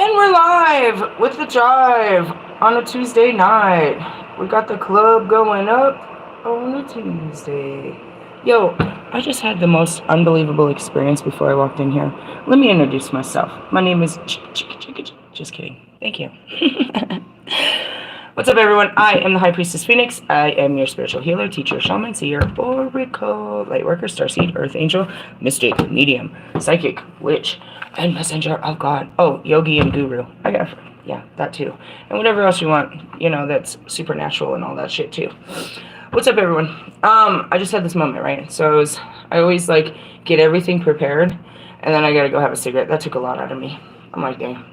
And we're live with the jive on a Tuesday night. We got the club going up on a Tuesday. Yo, I just had the most unbelievable experience before I walked in here. Let me introduce myself. My name is just kidding. Thank you. What's up, everyone? I am the High Priestess Phoenix. I am your spiritual healer, teacher, shaman, seer, oracle, lightworker, starseed, earth angel, mystic, medium, psychic, witch, and messenger of God. Oh, yogi and guru. Yeah, that too. And whatever else you want, that's supernatural and all that shit too. What's up, everyone? I just had this moment, right? So I always get everything prepared, and then I gotta go have a cigarette. That took a lot out of me. I'm like, dang,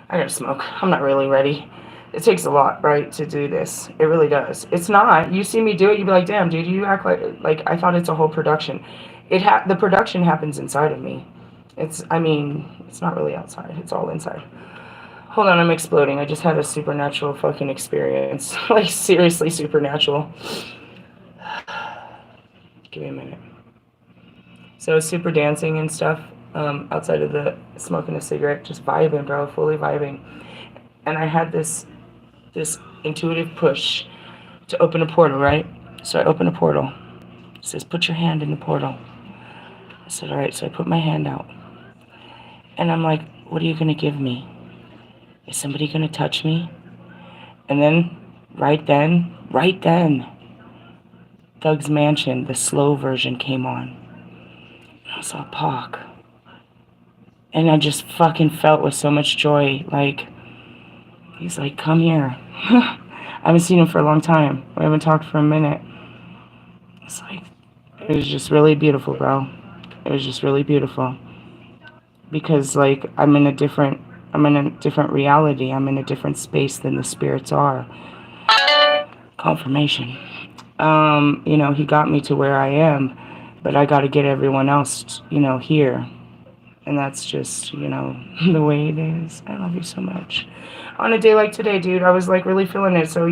I gotta smoke. I'm not really ready. It takes a lot, right, to do this. It really does. It's not. You see me do it, you'd be like, damn, dude, you act like I thought it's a whole production. The production happens inside of me. It's not really outside. It's all inside. Hold on, I'm exploding. I just had a supernatural fucking experience. Like, seriously supernatural. Give me a minute. So, super dancing and stuff, outside of the smoking a cigarette, just vibing, bro, fully vibing. And I had this intuitive push to open a portal, right? So I open a portal. It says, put your hand in the portal. I said, all right. So I put my hand out. And I'm like, what are you going to give me? Is somebody going to touch me? And then, right then, Doug's Mansion, the slow version, came on. I saw Pac. And I just fucking felt with so much joy, he's like, come here. I haven't seen him for a long time. We haven't talked for a minute. It was just really beautiful, bro. It was just really beautiful. Because, I'm in a different reality. I'm in a different space than the spirits are. Confirmation. He got me to where I am, but I got to get everyone else, here. And that's just, the way it is. I love you so much. On a day like today, dude, I was really feeling it. So,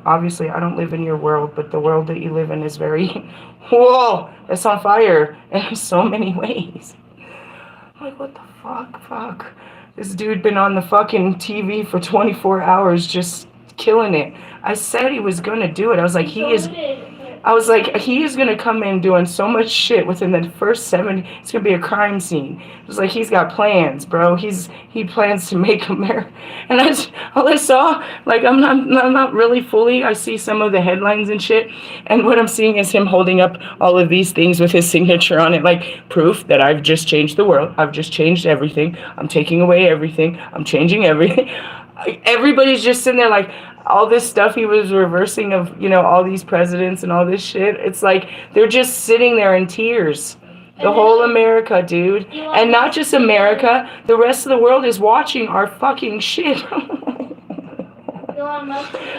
obviously I don't live in your world, but the world that you live in is very, whoa, it's on fire in so many ways. I'm like, what the fuck? This dude been on the fucking TV for 24 hours just killing it. I said he was going to do it. I was like, he is going to come in doing so much shit within the first 7. It's going to be a crime scene. It was like, he's got plans, bro. He plans to make America. And all I saw, I'm not really fully. I see some of the headlines and shit. And what I'm seeing is him holding up all of these things with his signature on it, proof that I've just changed the world. I've just changed everything. I'm taking away everything. I'm changing everything. Everybody's just sitting there all this stuff he was reversing of, all these presidents and all this shit. It's they're just sitting there in tears. The whole America, dude. And not just America. The rest of the world is watching our fucking shit.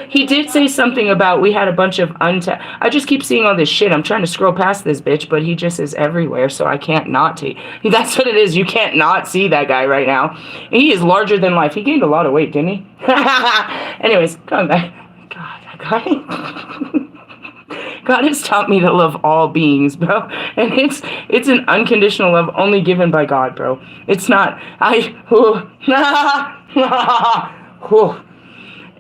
He did say something about we had a bunch of I just keep seeing all this shit. I'm trying to scroll past this bitch, but he just is everywhere, so I can't not see. That's what it is. You can't not see that guy right now. And he is larger than life. He gained a lot of weight, didn't he? Anyways, coming back. God has taught me to love all beings, bro. And it's an unconditional love only given by God, bro. It's not,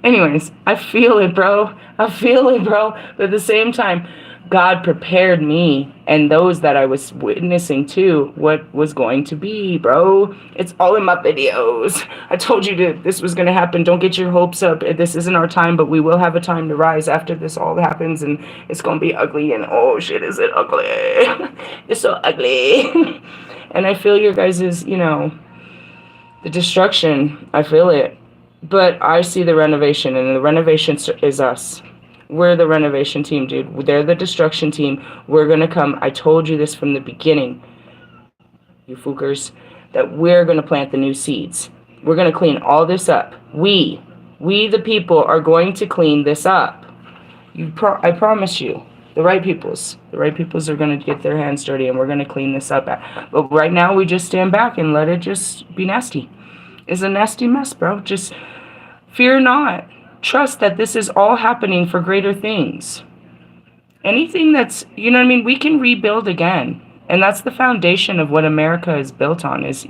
Anyways, I feel it, bro. But at the same time, God prepared me and those that I was witnessing to what was going to be, bro. It's all in my videos. I told you this was going to happen. Don't get your hopes up. This isn't our time, but we will have a time to rise after this all happens, and it's going to be ugly, and oh shit, is it ugly? It's so ugly. And I feel your guys' the destruction. I feel it. But I see the renovation, and the renovation is us. We're the renovation team, dude. They're the destruction team. We're going to come. I told you this from the beginning, you fookers, that we're going to plant the new seeds. We're going to clean all this up. We the people, are going to clean this up. I promise you. The right peoples are going to get their hands dirty, and we're going to clean this up. But right now, we just stand back and let it just be nasty. It's a nasty mess, bro. Just fear not. Trust that this is all happening for greater things. Anything that's, we can rebuild again. And that's the foundation of what America is built on is,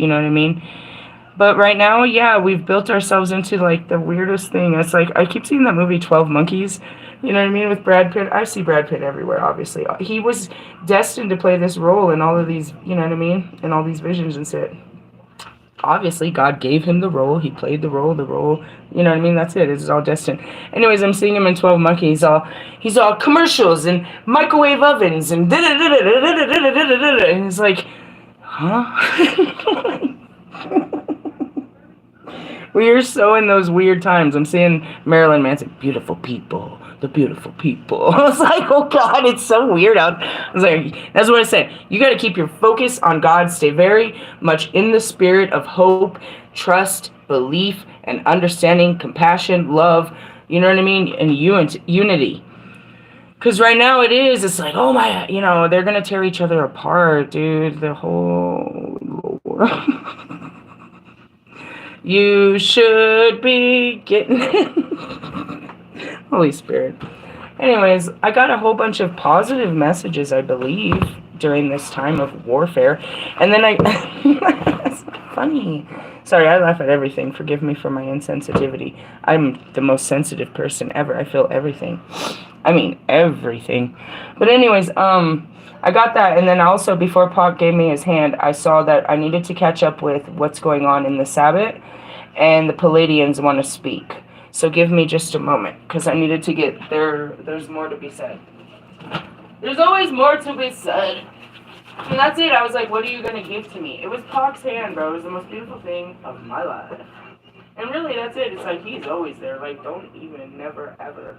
But right now, yeah, we've built ourselves into like the weirdest thing. It's like I keep seeing that movie 12 Monkeys. You know what I mean? With Brad Pitt. I see Brad Pitt everywhere, obviously. He was destined to play this role in all of these, you know what I mean? In all these visions and shit. Obviously, God gave him the role. He played the role, you know what I mean? That's it. It's all destined. Anyways, I'm seeing him in 12 Monkeys. He's all commercials and microwave ovens and da-da-da-da-da-da-da-da-da-da-da. And it's like, huh? We are so in those weird times. I'm seeing Marilyn Manson, beautiful people, the beautiful people. I was like, oh God, it's so weird out. I was like, that's what I said. You got to keep your focus on God. Stay very much in the spirit of hope, trust, belief, and understanding, compassion, love. You know what I mean? And unity. Because right now it's like, oh my, they're going to tear each other apart, dude. The whole Lord. You should be getting Holy Spirit. Anyways, I got a whole bunch of positive messages, I believe, during this time of warfare. And then that's funny. Sorry, I laugh at everything. Forgive me for my insensitivity. I'm the most sensitive person ever. I feel everything. I mean, everything. But anyways, I got that, and then also, before Pac gave me his hand, I saw that I needed to catch up with what's going on in the Sabbath, and the Palladians want to speak. So give me just a moment, because I needed to get there. There's more to be said. There's always more to be said. And that's it. I was like, what are you going to give to me? It was Pac's hand, bro. It was the most beautiful thing of my life. And really, that's it. It's like, he's always there. Like, don't even, never, ever.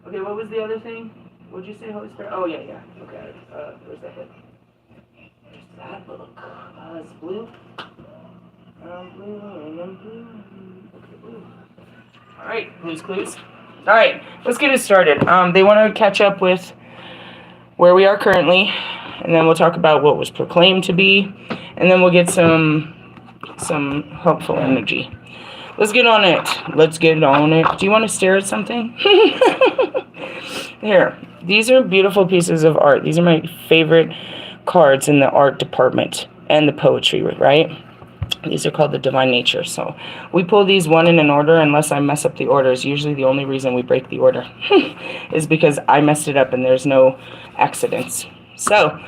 Okay, what was the other thing? What'd you say, Holy Spirit? Oh, yeah. Okay, where's that hit? There's that book. It's blue. Blue. Okay, blue. Alright, Blue's Clues. Alright, let's get it started. They want to catch up with where we are currently, and then we'll talk about what was proclaimed to be, and then we'll get some helpful energy. Let's get on it. Do you want to stare at something? Here. These are beautiful pieces of art. These are my favorite cards in the art department and the poetry, right? These are called the Divine Nature. So we pull these one in an order unless I mess up the order. Is usually the only reason we break the order is because I messed it up and there's no accidents. So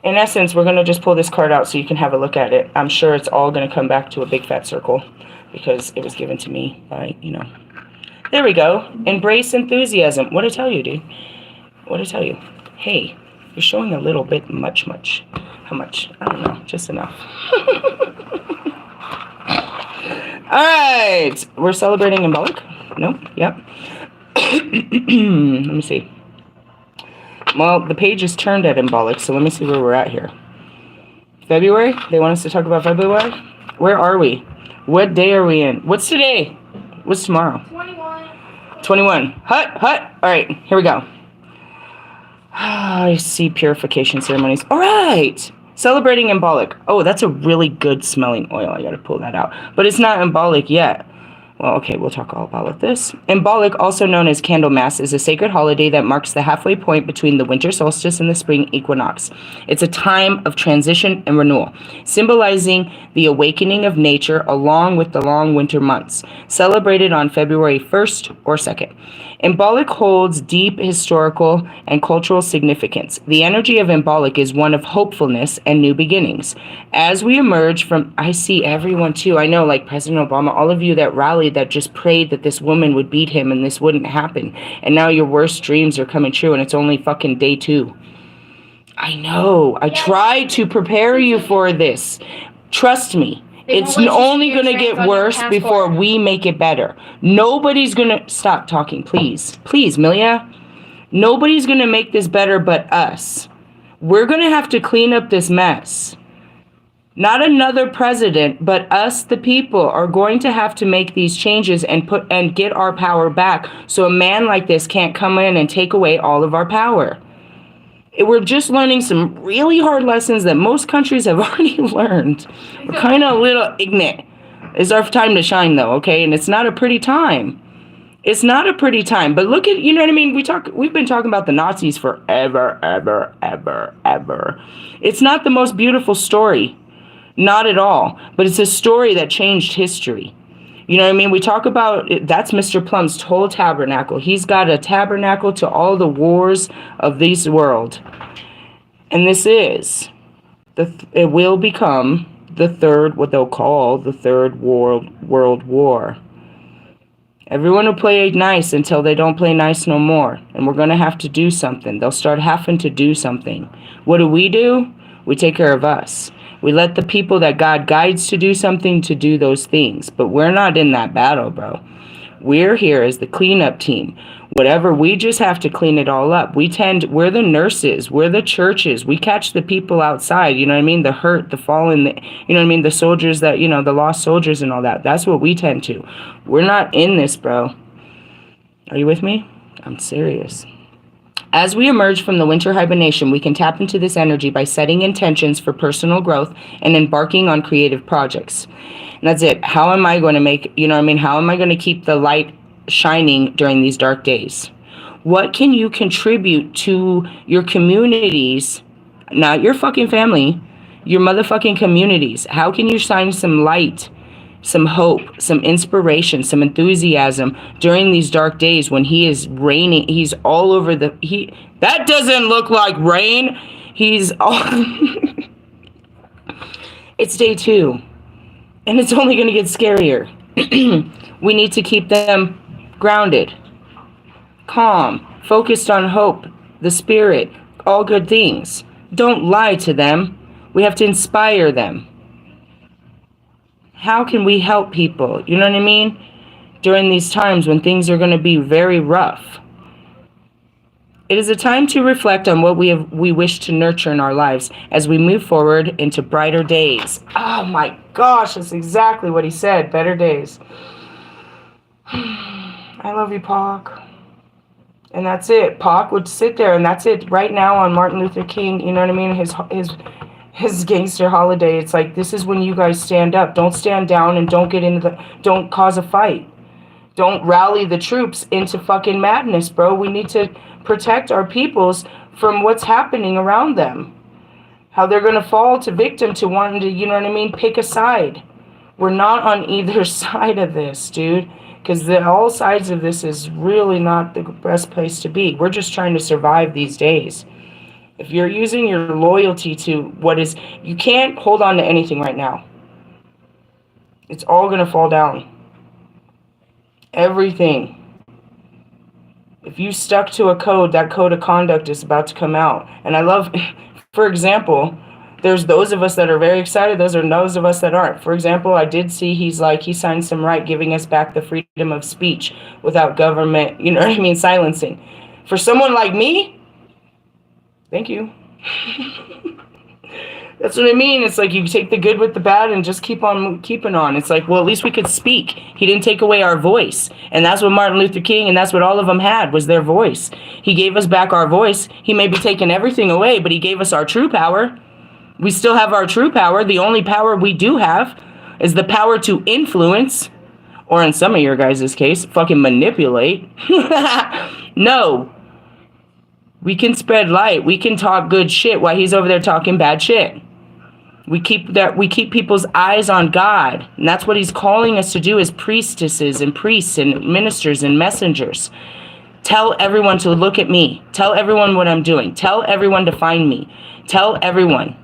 in essence, we're going to just pull this card out so you can have a look at it. I'm sure it's all going to come back to a big fat circle because it was given to me by, There we go. Embrace enthusiasm. What'd I tell you, dude? What'd I tell you? Hey, you're showing a little bit much. How much? I don't know. Just enough. All right. We're celebrating Embolic? Nope. Yep. Let me see. Well, the page is turned at Embolic, so let me see where we're at here. February? They want us to talk about February? Where are we? What day are we in? What's today? What's tomorrow? 21. Hut. All right, here we go. I see purification ceremonies. All right. Celebrating Embolic. Oh, that's a really good smelling oil. I got to pull that out. But it's not Embolic yet. Well, okay, we'll talk all about this. Embolic, also known as Candlemas, is a sacred holiday that marks the halfway point between the winter solstice and the spring equinox. It's a time of transition and renewal, symbolizing the awakening of nature along with the long winter months, celebrated on February 1st or 2nd. Embolic holds deep historical and cultural significance. The energy of Embolic is one of hopefulness and new beginnings. As we emerge from, I see everyone too, I know, like President Obama, all of you that rallied, that just prayed that this woman would beat him and this wouldn't happen. And now your worst dreams are coming true and it's only fucking day 2. I know. I tried to prepare you for this. Trust me. It's only going to get worse before we make it better. Nobody's going to... Stop talking, please. Please, Milia. Nobody's going to make this better but us. We're going to have to clean up this mess. Not another president, but us, the people, are going to have to make these changes and get our power back so a man like this can't come in and take away all of our power. We're just learning some really hard lessons that most countries have already learned. We're kind of a little ignorant. It's our time to shine, though, okay? And it's not a pretty time. It's not a pretty time. But look at, you know what I mean? We've been talking about the Nazis forever, ever. It's not the most beautiful story. Not at all. But it's a story that changed history. You know what I mean? We talk about it, that's Mr. Plum's whole tabernacle. He's got a tabernacle to all the wars of this world. And this is, it will become the third, what they'll call the third world war. Everyone will play nice until they don't play nice no more. And we're going to have to do something. They'll start having to do something. What do? We take care of us. We let the people that God guides to do something to do those things. But we're not in that battle, bro. We're here as the cleanup team. Whatever, we just have to clean it all up. We're the nurses. We're the churches. We catch the people outside, you know what I mean? The hurt, the fallen, you know what I mean? The soldiers that, you know, the lost soldiers and all that. That's what we tend to. We're not in this, bro. Are you with me? I'm serious. As we emerge from the winter hibernation, we can tap into this energy by setting intentions for personal growth and embarking on creative projects. And that's it. How am I going to make, you know what I mean? How am I going to keep the light shining during these dark days? What can you contribute to your communities, not your fucking family, your motherfucking communities? How can you shine some light, some hope, some inspiration, some enthusiasm during these dark days when he is raining? He's all over that doesn't look like rain. He's all It's day 2 and it's only going to get scarier. We need to keep them grounded, calm, focused on hope, the spirit, all good things. Don't lie to them. We have to inspire them. How can we help people? You know what I mean? During these times when things are going to be very rough. It is a time to reflect on what we wish to nurture in our lives as we move forward into brighter days. Oh my gosh, that's exactly what he said. Better days. I love you, Pac. And that's it. Pac would sit there, and that's it. Right now on Martin Luther King, you know what I mean? His gangster holiday. It's like, this is when you guys stand up. Don't stand down and don't cause a fight. Don't rally the troops into fucking madness, bro. We need to protect our peoples from what's happening around them. How they're going to fall to victim to wanting to, you know what I mean, pick a side. We're not on either side of this, dude. Because all sides of this is really not the best place to be. We're just trying to survive these days. If you're using your loyalty to what is, you can't hold on to anything right now. It's all going to fall down. Everything. If you stuck to a code, that code of conduct is about to come out. And I love, for example, there's those of us that are very excited. Those are those of us that aren't. For example, I did see he signed some right giving us back the freedom of speech without government, you know what I mean, silencing. For someone like me, thank you. That's what I mean. It's like you take the good with the bad and just keep on keeping on. It's like, well, at least we could speak. He didn't take away our voice. And that's what Martin Luther King and that's what all of them had was their voice. He gave us back our voice. He may be taking everything away, but he gave us our true power. We still have our true power. The only power we do have is the power to influence, or in some of your guys' case, fucking manipulate. No. We can spread light. We can talk good shit while he's over there talking bad shit. We keep people's eyes on God. And that's what he's calling us to do as priestesses and priests and ministers and messengers. Tell everyone to look at me. Tell everyone what I'm doing. Tell everyone to find me. Tell everyone.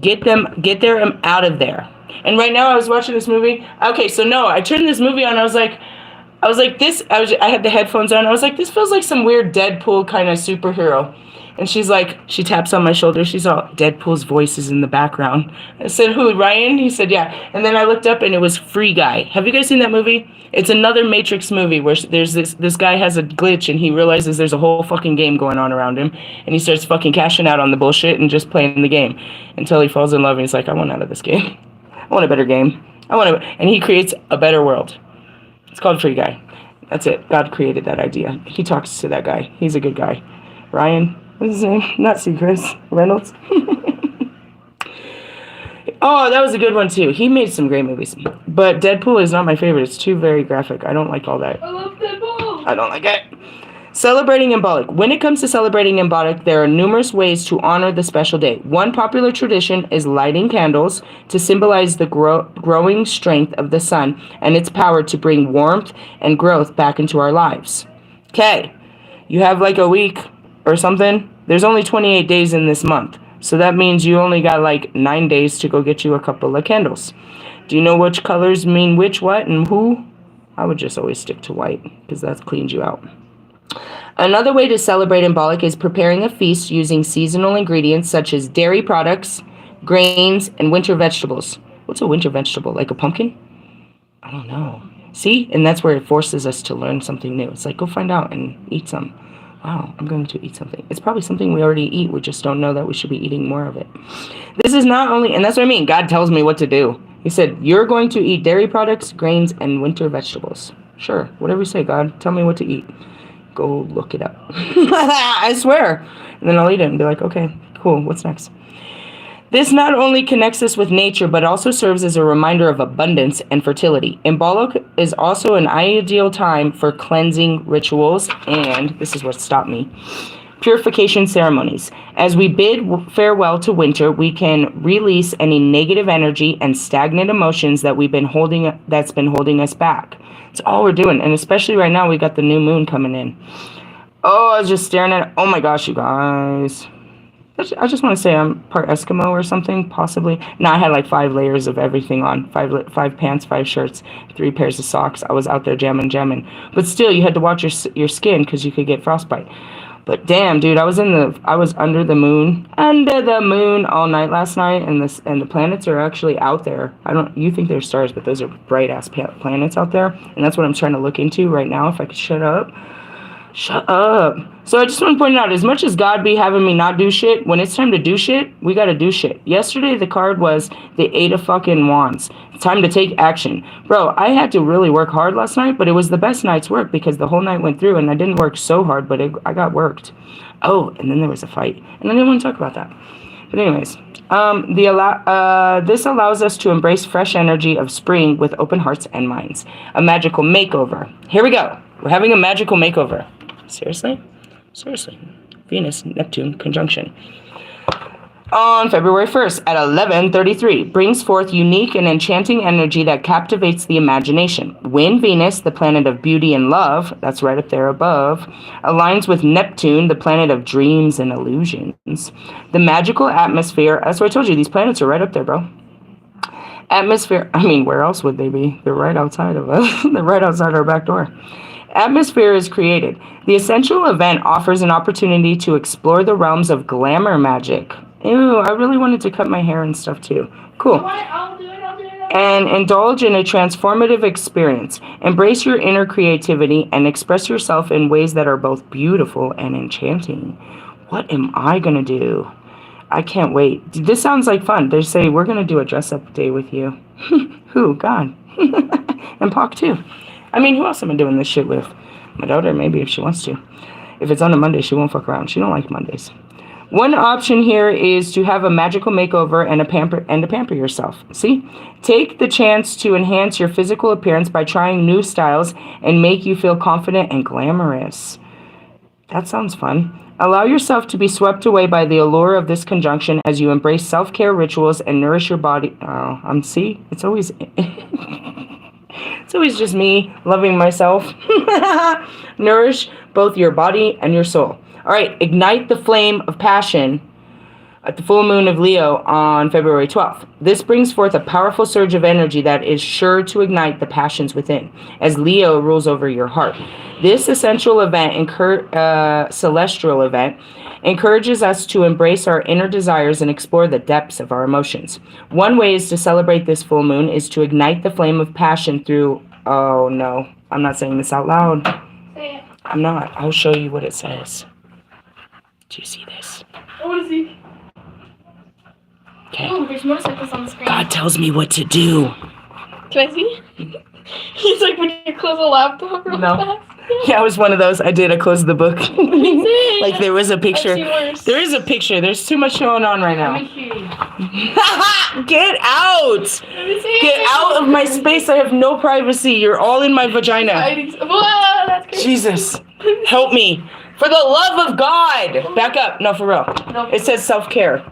Get them out of there. And right now I was watching this movie. Okay, so no, I turned this movie on. I had the headphones on. I was like, this feels like some weird Deadpool kind of superhero. And she's like, she taps on my shoulder. She's all, Deadpool's voice is in the background. I said, who, Ryan? He said, yeah. And then I looked up and it was Free Guy. Have you guys seen that movie? It's another Matrix movie where there's this guy has a glitch and he realizes there's a whole fucking game going on around him. And he starts fucking cashing out on the bullshit and just playing the game until he falls in love and he's like, I want out of this game. I want a better game. And he creates a better world. It's called Free Guy. That's it. God created that idea. He talks to that guy. He's a good guy. Ryan, what's his name? Not Seacrest. Reynolds. Oh, that was a good one too. He made some great movies. But Deadpool is not my favorite. It's too very graphic. I don't like all that. I love Deadpool. I don't like it. Celebrating Embolic. When it comes to celebrating Embolic, there are numerous ways to honor the special day. One popular tradition is lighting candles to symbolize the growing strength of the sun and its power to bring warmth and growth back into our lives. Okay, you have like a week or something. There's only 28 days in this month. So that means you only got like 9 days to go get you a couple of candles. Do you know which colors mean which, what, and who? I would just always stick to white because that cleans you out. Another way to celebrate Embolic is preparing a feast using seasonal ingredients such as dairy products, grains, and winter vegetables. What's a winter vegetable? Like a pumpkin? I don't know. See? And that's where it forces us to learn something new. It's like, go find out and eat some. Wow, I'm going to eat something. It's probably something we already eat. We just don't know that we should be eating more of it. This is not only, and that's what I mean, God tells me what to do. He said, you're going to eat dairy products, grains, and winter vegetables. Sure, whatever you say, God, tell me what to eat. Go look it up. I swear. And then I'll eat it and be like, okay, cool, what's next? This not only connects us with nature, but also serves as a reminder of abundance and fertility. Embolic is also an ideal time for cleansing rituals, and this is what stopped me, purification ceremonies. As we bid farewell to winter, we can release any negative energy and stagnant emotions that's been holding us back. It's all we're doing, and especially right now, we got the new moon coming in. Oh, I was just staring at it. Oh my gosh, you guys. I just want to say I'm part Eskimo or something, possibly. No, I had like 5 layers of everything on. 5 pants, 5 shirts, 3 pairs of socks. I was out there jamming. But still, you had to watch your skin because you could get frostbite. But damn, dude, I was under the moon all night last night, and the planets are actually out there. You think they're stars, but those are bright ass planets out there, and that's what I'm trying to look into right now. If I could shut up. So I just want to point out, as much as God be having me not do shit, when it's time to do shit, we got to do shit. Yesterday, the card was the 8 of fucking Wands. It's time to take action. Bro, I had to really work hard last night, but it was the best night's work because the whole night went through and I didn't work so hard, but I got worked. Oh, and then there was a fight. And I didn't want to talk about that. But anyways, this allows us to embrace fresh energy of spring with open hearts and minds. A magical makeover. Here we go. We're having a magical makeover. Seriously? Venus, Neptune conjunction. On February 1st at 11:33, brings forth unique and enchanting energy that captivates the imagination. When Venus, the planet of beauty and love, that's right up there above, aligns with Neptune, the planet of dreams and illusions, the magical atmosphere, that's what I told you, these planets are right up there, bro. Atmosphere, where else would they be? They're right outside of us. They're right outside our back door. Atmosphere is created. The essential event offers an opportunity to explore the realms of glamour magic. Ew, I really wanted to cut my hair and stuff too. Cool. I'll do it. And indulge in a transformative experience. Embrace your inner creativity and express yourself in ways that are both beautiful and enchanting. What am I going to do? I can't wait. This sounds like fun. They say, we're going to do a dress-up day with you. Who? God. And Pac too. Who else am I doing this shit with? My daughter, maybe, if she wants to. If it's on a Monday, she won't fuck around. She don't like Mondays. One option here is to have a magical makeover and to pamper yourself. See? Take the chance to enhance your physical appearance by trying new styles and make you feel confident and glamorous. That sounds fun. Allow yourself to be swept away by the allure of this conjunction as you embrace self-care rituals and nourish your body. See? It's always... It's always just me loving myself. Nourish both your body and your soul. All right, ignite the flame of passion at the full moon of Leo on February 12th. This brings forth a powerful surge of energy that is sure to ignite the passions within, as Leo rules over your heart. This essential event, celestial event, encourages us to embrace our inner desires and explore the depths of our emotions. One way is to celebrate this full moon is to ignite the flame of passion through... Oh, no. I'm not saying this out loud. Say it. I'm not. I'll show you what it says. Do you see this? I want to see. Okay. Oh, there's motorcycles on the screen. God tells me what to do. Can I see? He's like, when you close a laptop real fast. Yeah, I was one of those. I closed the book. Like there was a picture. I've seen worse. There is a picture. There's too much going on right now. Let me hear you. Get out! Get out of my space. I have no privacy. You're all in my vagina. That's crazy. Jesus, help me. For the love of God. Back up. No, for real. It says self-care.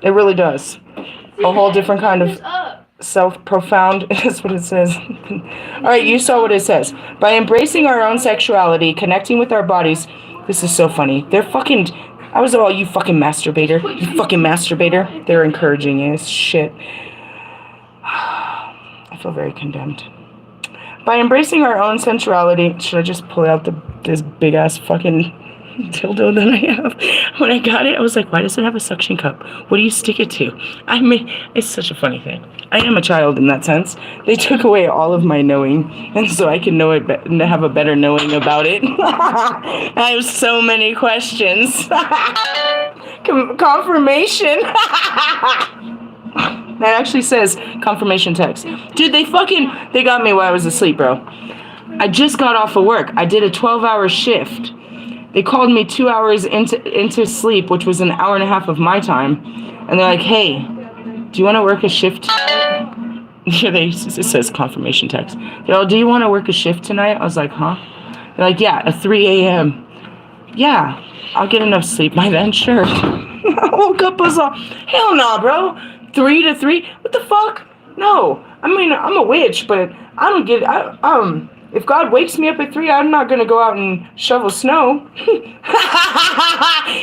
It really does. A whole different kind of self-profound. That's what it says. All right, you saw what it says. By embracing our own sexuality, connecting with our bodies. This is so funny. They're fucking... I was all, you fucking masturbator. You fucking masturbator. They're encouraging you. It's shit. I feel very condemned. By embracing our own sensuality, should I just pull out this big ass fucking dildo that I have? When I got it, I was like, why does it have a suction cup? What do you stick it to? I mean, it's such a funny thing. I am a child in that sense. They took away all of my knowing, and so I can know it, have a better knowing about it. I have so many questions. Confirmation. That actually says confirmation text. Dude, they got me while I was asleep, bro. I just got off of work. I did a 12-hour shift. They called me 2 hours into sleep, which was an hour and a half of my time. And they're like, hey, do you want to work a shift? It says confirmation text. They're all, do you want to work a shift tonight? I was like, huh? They're like, yeah, at 3 a.m. Yeah, I'll get enough sleep by then, sure. I woke up, was all, hell no, bro. 3 to 3? What the fuck? No. I mean, I'm a witch, but I don't get... if God wakes me up at 3, I'm not gonna go out and shovel snow.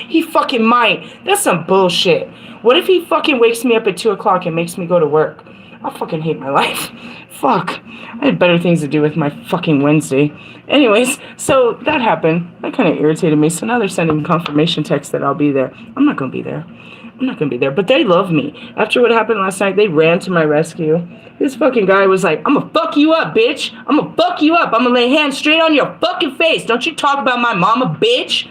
He fucking might. That's some bullshit. What if he fucking wakes me up at 2 o'clock and makes me go to work? I'll fucking hate my life. Fuck. I had better things to do with my fucking Wednesday. Anyways, so that happened. That kind of irritated me. So now they're sending confirmation text that I'll be there. I'm not gonna be there. I'm not gonna be there, but they love me. After what happened last night, they ran to my rescue. This fucking guy was like, I'm gonna fuck you up, bitch. I'm gonna fuck you up. I'm gonna lay hands straight on your fucking face. Don't you talk about my mama, bitch.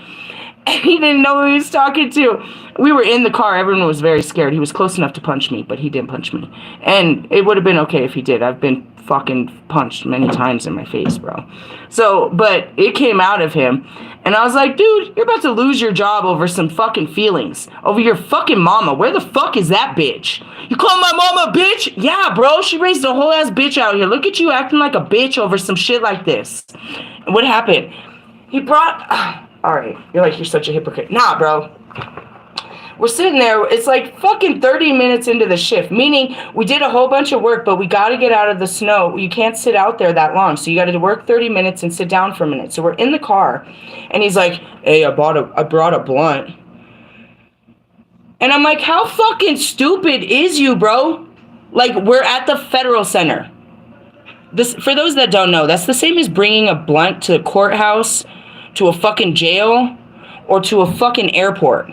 And he didn't know who he was talking to. We were in the car. Everyone was very scared. He was close enough to punch me, but he didn't punch me. And it would have been okay if he did. I've been fucking punched many times in my face, bro. So, but it came out of him. And I was like, dude, you're about to lose your job over some fucking feelings. Over your fucking mama. Where the fuck is that bitch? You call my mama a bitch? Yeah, bro. She raised a whole ass bitch out here. Look at you acting like a bitch over some shit like this. And what happened? He brought... Alright, you're such a hypocrite. Nah, bro. We're sitting there, it's like fucking 30 minutes into the shift, meaning we did a whole bunch of work, but we got to get out of the snow. You can't sit out there that long, so you got to work 30 minutes and sit down for a minute. So we're in the car, and he's like, hey, I brought a blunt. And I'm like, how fucking stupid is you, bro? Like, we're at the Federal Center. This, for those that don't know, that's the same as bringing a blunt to a courthouse, to a fucking jail, or to a fucking airport.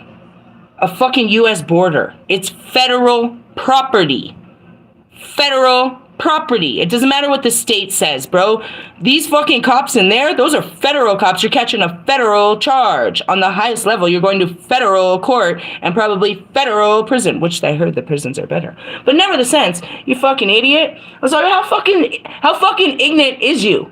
A fucking U.S. border. It's federal property. Federal property. It doesn't matter what the state says, bro. These fucking cops in there, those are federal cops. You're catching a federal charge. On the highest level, you're going to federal court and probably federal prison, which I heard the prisons are better. But never the sense, you fucking idiot. I was like, how fucking ignorant is you?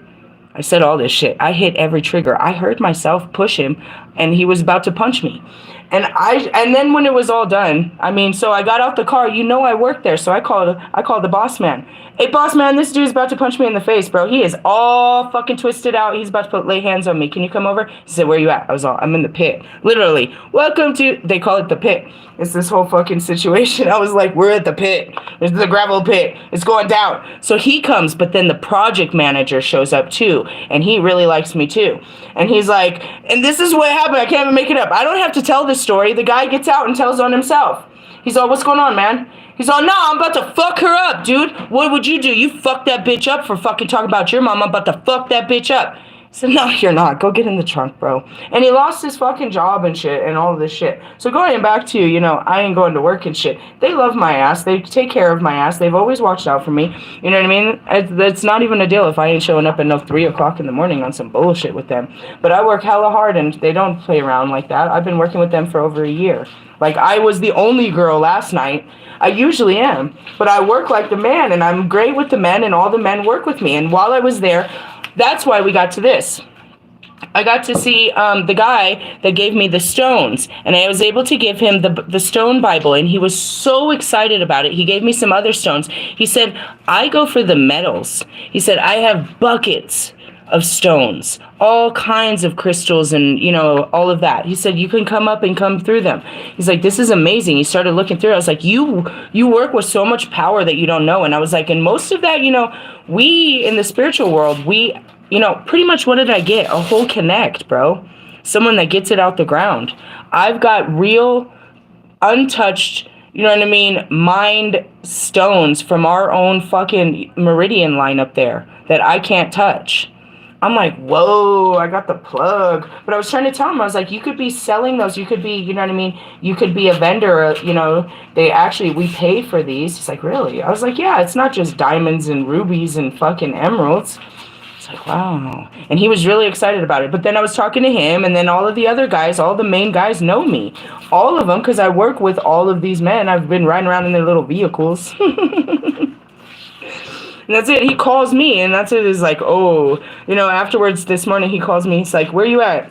I said all this shit. I hit every trigger. I heard myself push him, and he was about to punch me. And then when it was all done, I mean, so I got out the car. You know I worked there, so I called the boss man. Hey, boss man, this dude's about to punch me in the face, bro. He is all fucking twisted out. He's about to lay hands on me. Can you come over? He said, where you at? I'm in the pit. Literally, welcome to, they call it the pit. It's this whole fucking situation. I was like, we're at the pit. There's the gravel pit. It's going down. So he comes, but then the project manager shows up too. And he really likes me too. And he's like, and this is what happened. I can't even make it up. I don't have to tell this story. The guy gets out and tells on himself. He's all, what's going on, man? He's all, no, I'm about to fuck her up, dude. What would you do? You fucked that bitch up for fucking talking about your mom. I'm about to fuck that bitch up. I said, no, you're not. Go get in the trunk, bro. And he lost his fucking job and shit and all of this shit. So going back to, I ain't going to work and shit. They love my ass. They take care of my ass. They've always watched out for me. You know what I mean? It's not even a deal if I ain't showing up at no 3 o'clock in the morning on some bullshit with them. But I work hella hard and they don't play around like that. I've been working with them for over a year. Like, I was the only girl last night. I usually am. But I work like the man, and I'm great with the men, and all the men work with me. And while I was there, that's why we got to this. I got to see the guy that gave me the stones, and I was able to give him the stone Bible, and he was so excited about it. He gave me some other stones. He said, I go for the metals. He said, I have buckets of stones, all kinds of crystals, and, you know, all of that. He said, you can come up and come through them. He's like, this is amazing. He started looking through it. I was like, you work with so much power that you don't know. And I was like, and most of that, you know, we in the spiritual world, we, you know, pretty much what did I get? A whole connect, bro. Someone that gets it out the ground. I've got real, untouched, you know what I mean, mind stones from our own fucking meridian line up there that I can't touch. I'm like, whoa, I got the plug. But I was trying to tell him, I was like, you could be selling those. You could be, you know what I mean? You could be a vendor, you know, we pay for these. He's like, really? I was like, yeah, it's not just diamonds and rubies and fucking emeralds. It's like, wow. And he was really excited about it. But then I was talking to him, and then all of the other guys, all the main guys know me. All of them, because I work with all of these men. I've been riding around in their little vehicles. And that's it. He calls me, and that's it. Is like, oh, you know, afterwards this morning he calls me. He's like, where you at?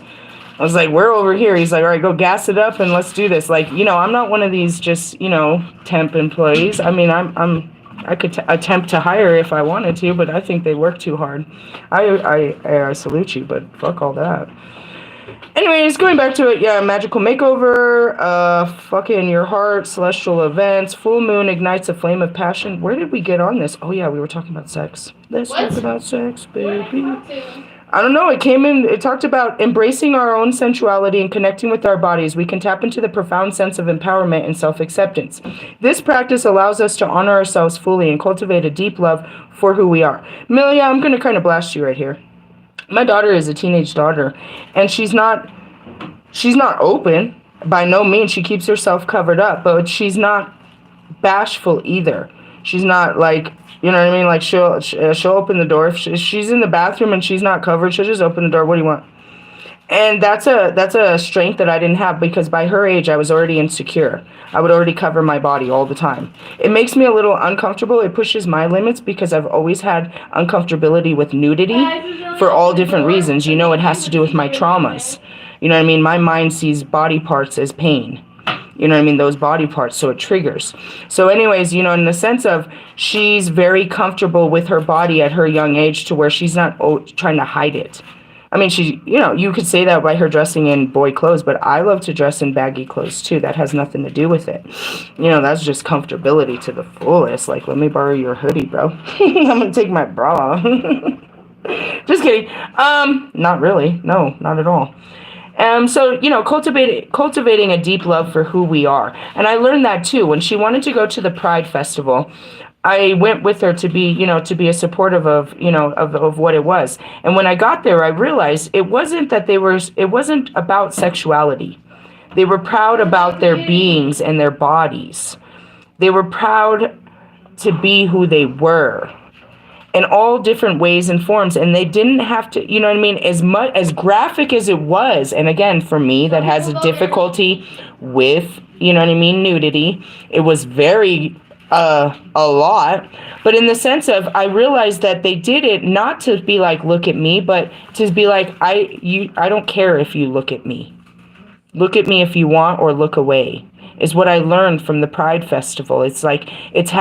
I was like, we're over here. He's like, all right, go gas it up and let's do this. Like, you know, I'm not one of these just, you know, temp employees. I mean, I could attempt to hire if I wanted to, but I think they work too hard. I salute you, but fuck all that. Anyways, going back to it, yeah, magical makeover, fucking your heart, celestial events, full moon ignites a flame of passion. Where did we get on this? Oh yeah, we were talking about sex. Let's talk about sex, baby. I don't know, it talked about embracing our own sensuality and connecting with our bodies. We can tap into the profound sense of empowerment and self-acceptance. This practice allows us to honor ourselves fully and cultivate a deep love for who we are. Milia, I'm going to kind of blast you right here. My daughter is a teenage daughter, and she's not open by no means. She keeps herself covered up, but she's not bashful either. She's not like, you know what I mean? Like she'll open the door. If she's in the bathroom and she's not covered, she'll just open the door. What do you want? And that's a strength that I didn't have, because by her age I was already insecure. I would already cover my body all the time. It makes me a little uncomfortable. It pushes my limits because I've always had uncomfortability with nudity for all different reasons. You know, it has to do with my traumas. You know what I mean? My mind sees body parts as pain. You know what I mean? Those body parts, so it triggers. So anyways, you know, in the sense of she's very comfortable with her body at her young age to where she's not trying to hide it. I mean, she, you know, you could say that by her dressing in boy clothes, but I love to dress in baggy clothes too. That has nothing to do with it. You know, that's just comfortability to the fullest. Like, let me borrow your hoodie, bro. I'm going to take my bra. Just kidding. Not really. No, not at all. So, you know, cultivating a deep love for who we are. And I learned that too. When she wanted to go to the Pride Festival, I went with her to be, you know, to be a supportive of, you know, of what it was. And when I got there, I realized it wasn't about sexuality. They were proud about their beings and their bodies. They were proud to be who they were in all different ways and forms. And they didn't have to, you know what I mean, as graphic as it was. And again, for me, that has a difficulty with, you know what I mean, nudity. It was very a lot, but in the sense of, I realized that they did it not to be like, look at me, but to be like, I don't care if you look at me if you want, or look away, is what I learned from the Pride Festival. It's like, it's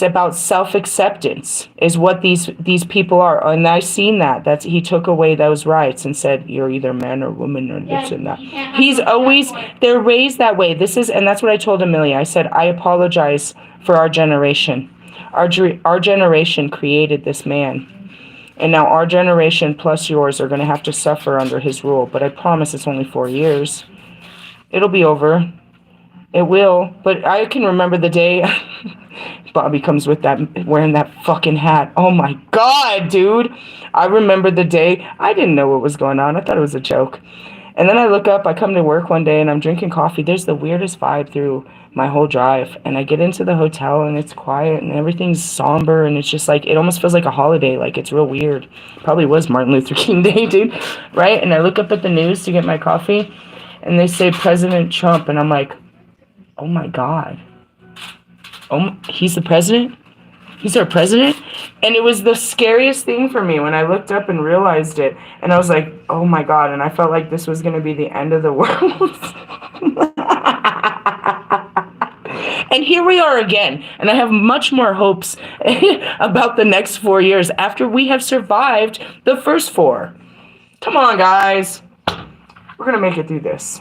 about self-acceptance is what these people are. And I've seen that he took away those rights and said, you're either man or woman or this and that. They're raised that way. And that's what I told Amelia. I said, I apologize for our generation. Our generation created this man. And now our generation plus yours are going to have to suffer under his rule. But I promise it's only 4 years. It'll be over. It will, but I can remember the day Bobby comes with wearing that fucking hat. Oh my God, dude. I remember the day. I didn't know what was going on. I thought it was a joke. And then I look up, I come to work one day and I'm drinking coffee. There's the weirdest vibe through my whole drive. And I get into the hotel and it's quiet and everything's somber. And it's just like, it almost feels like a holiday. Like, it's real weird. Probably was Martin Luther King Day, dude. Right? And I look up at the news to get my coffee and they say President Trump. And I'm like, oh my God. Oh, he's the president? He's our president. And it was the scariest thing for me when I looked up and realized it. And I was like, oh my God. And I felt like this was going to be the end of the world. And here we are again. And I have much more hopes about the next 4 years after we have survived the first 4. Come on, guys. We're going to make it through this.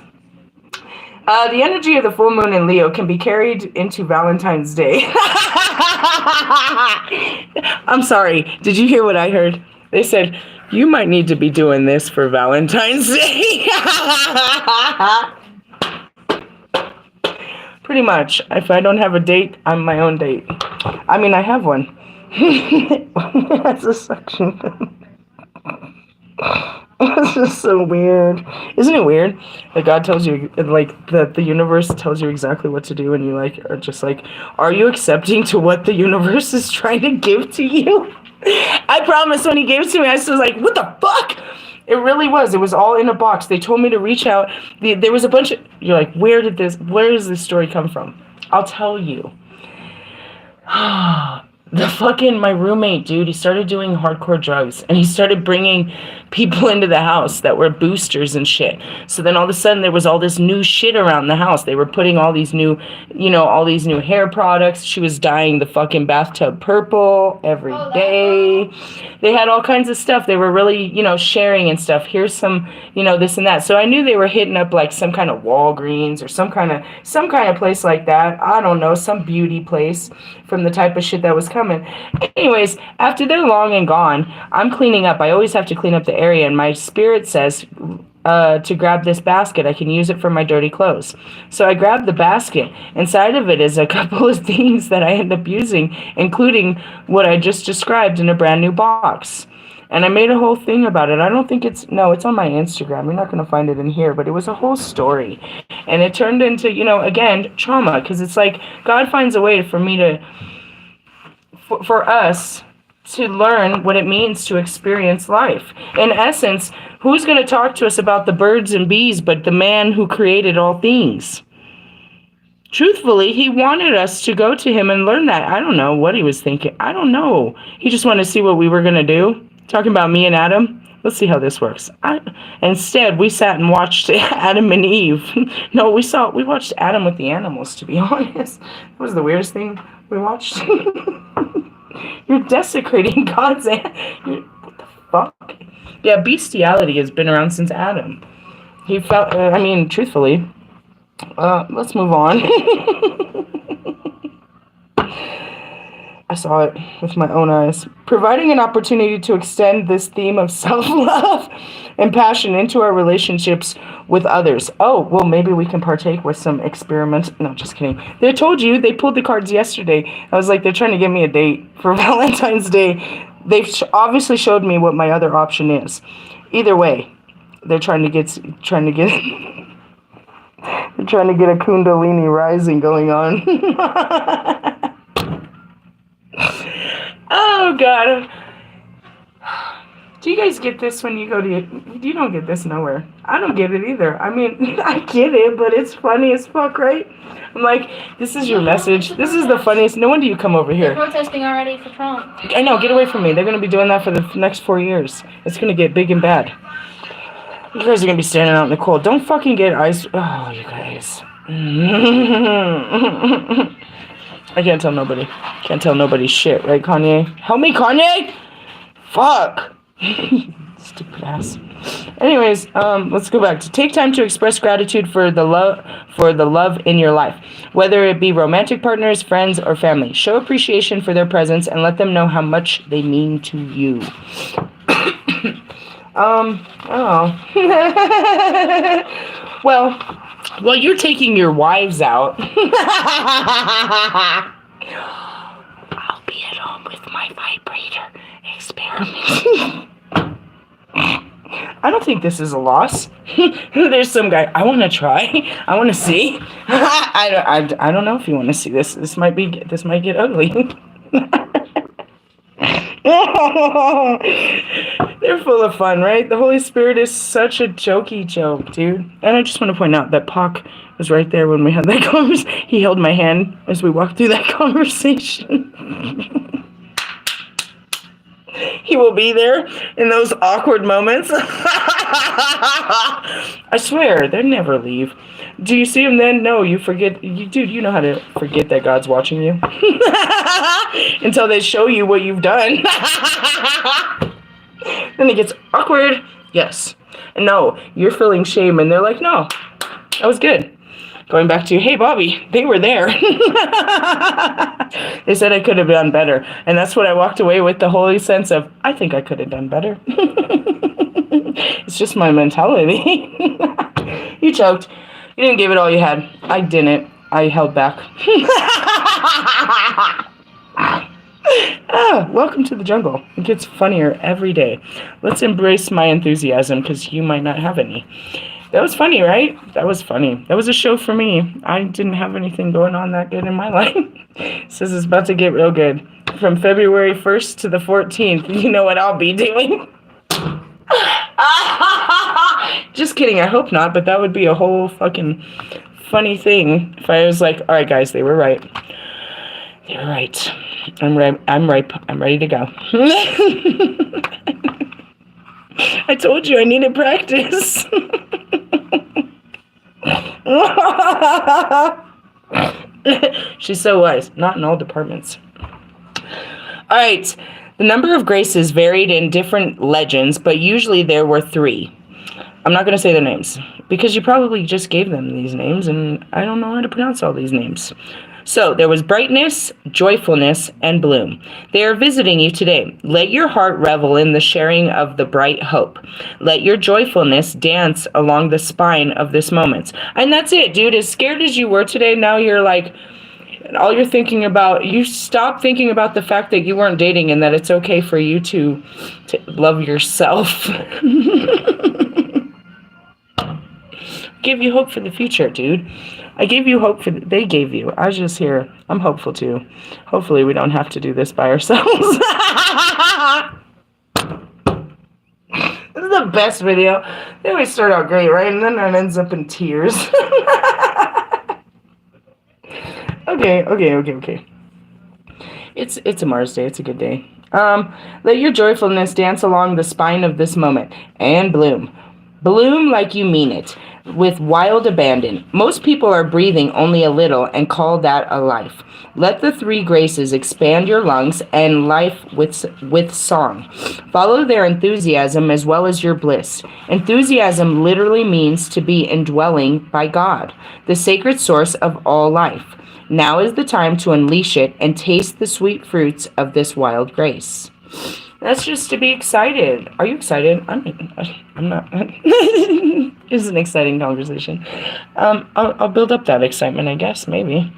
The energy of the full moon in Leo can be carried into Valentine's Day. I'm sorry. Did you hear what I heard? They said, you might need to be doing this for Valentine's Day. Pretty much. If I don't have a date, I'm my own date. I mean, I have one. That's a suction thing. It's just so weird. Isn't it weird that God tells you, like, that the universe tells you exactly what to do, and you, like, are just like, are you accepting to what the universe is trying to give to you? I promise when he gave it to me, I was like, what the fuck? It really was. It was all in a box. They told me to reach out. There was a bunch of... You're like, where does this story come from? I'll tell you. My roommate, dude, he started doing hardcore drugs. And he started bringing people into the house that were boosters and shit. So then all of a sudden there was all this new shit around the house. They were putting all these new, all these new hair products. She was dyeing the fucking bathtub purple every day. They had all kinds of stuff. They were really, sharing and stuff. Here's some, this and that. So I knew they were hitting up like some kind of Walgreens or some kind of place like that. I don't know, some beauty place from the type of shit that was coming. Anyways, after they're long and gone, I'm cleaning up. I always have to clean up the area, and my spirit says to grab this basket. I can use it for my dirty clothes. So I grabbed the basket. Inside of it is a couple of things that I end up using, including what I just described in a brand new box. And I made a whole thing about it. I don't think it's on my Instagram. You're not going to find it in here, but it was a whole story. And it turned into, again, trauma, because it's like God finds a way for me to, for us to learn what it means to experience life. In essence, who's going to talk to us about the birds and bees but the man who created all things? Truthfully, he wanted us to go to him and learn that. I don't know what he was thinking. I don't know. He just wanted to see what we were going to do. Talking about me and Adam. Let's see how this works. Instead, we sat and watched Adam and Eve. No, we watched Adam with the animals, to be honest. That was the weirdest thing we watched. You're desecrating God's... What the fuck? Yeah, bestiality has been around since Adam. He felt... truthfully... let's move on. I saw it with my own eyes. Providing an opportunity to extend this theme of self-love and passion into our relationships with others. Oh, well, maybe we can partake with some experiments. No, just kidding. They told you, they pulled the cards yesterday. I was like, they're trying to give me a date for Valentine's Day. They've obviously showed me what my other option is. Either way, they're trying to get they're trying to get a Kundalini rising going on. Oh, God. Do you guys get this when you go to... You don't get this nowhere. I don't get it either. I mean, I get it, but it's funny as fuck, right? I'm like, this is your message. This is the funniest... No wonder you come over here. They're protesting already for Trump. I know. Get away from me. They're going to be doing that for the next 4 years. It's going to get big and bad. You guys are going to be standing out in the cold. Don't fucking get ice... Oh, you guys. I can't tell nobody. Can't tell nobody shit, right, Kanye? Help me, Kanye! Fuck! Stupid ass. Anyways, let's go back to take time to express gratitude for the love in your life, whether it be romantic partners, friends, or family. Show appreciation for their presence and let them know how much they mean to you. Well, you're taking your wives out. I'll be at home with my vibrator experiment. I don't think this is a loss. There's some guy. I want to try. I want to see. I don't know if you want to see this. This might get ugly. They're full of fun, right? The Holy Spirit is such a jokey joke, dude. And I just want to point out that Pac was right there when we had that conversation. He held my hand as we walked through that conversation. He will be there in those awkward moments. I swear, they never leave. Do you see him then? No, you forget. Dude, you know how to forget that God's watching you. Until they show you what you've done. Then it gets awkward. Yes. And no, you're feeling shame. And they're like, no, that was good. Going back to, hey, Bobby, they were there. They said I could have done better. And that's what I walked away with, the holy sense of, I think I could have done better. It's just my mentality. You choked. You didn't give it all you had. I didn't. I held back. Welcome to the jungle. It gets funnier every day. Let's embrace my enthusiasm because you might not have any. That was funny, right? That was funny. That was a show for me. I didn't have anything going on that good in my life. Says it's about to get real good. From February 1st to the 14th, you know what I'll be doing? Just kidding, I hope not, but that would be a whole fucking funny thing if I was like, all right, guys, they were right. They were right. I'm ripe. I'm ready to go. I told you I needed practice. She's so wise. Not in all departments. All right. The number of graces varied in different legends, but usually there were 3. I'm not going to say their names because you probably just gave them these names and I don't know how to pronounce all these names. So there was brightness, joyfulness, and bloom. They are visiting you today. Let your heart revel in the sharing of the bright hope. Let your joyfulness dance along the spine of this moment. And that's it, dude. As scared as you were today, now you're like, all you're thinking about, you stop thinking about the fact that you weren't dating and that it's okay for you to love yourself. Give you hope for the future, dude. I gave you hope they gave you. I was just here. I'm hopeful too. Hopefully we don't have to do this by ourselves. This is the best video. They always start out great, right? And then it ends up in tears. Okay. It's a Mars day. It's a good day. Let your joyfulness dance along the spine of this moment and bloom. Bloom like you mean it, with wild abandon. Most people are breathing only a little and call that a life. Let the 3 graces expand your lungs and life with song. Follow their enthusiasm as well as your bliss. Enthusiasm literally means to be indwelling by God, the sacred source of all life. Now is the time to unleash it and taste the sweet fruits of this wild grace. That's just to be excited. Are you excited? I'm not. It's an exciting conversation. I'll build up that excitement, I guess, maybe.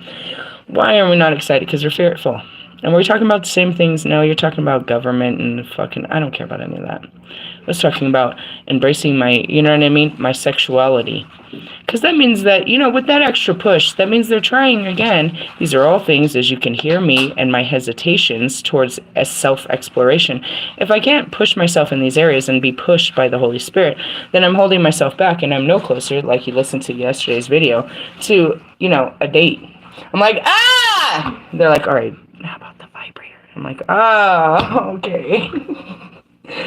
Why are we not excited? Because we're fearful. And we're talking about the same things. No, you're talking about government and fucking, I don't care about any of that. I was talking about embracing my, you know what I mean? My sexuality. Because that means that, you know, with that extra push, that means they're trying again. These are all things, as you can hear me and my hesitations towards a self-exploration. If I can't push myself in these areas and be pushed by the Holy Spirit, then I'm holding myself back and I'm no closer, like you listened to yesterday's video, to, you know, a date. I'm like, ah! They're like, all right, how about the vibrator? I'm like, ah, okay.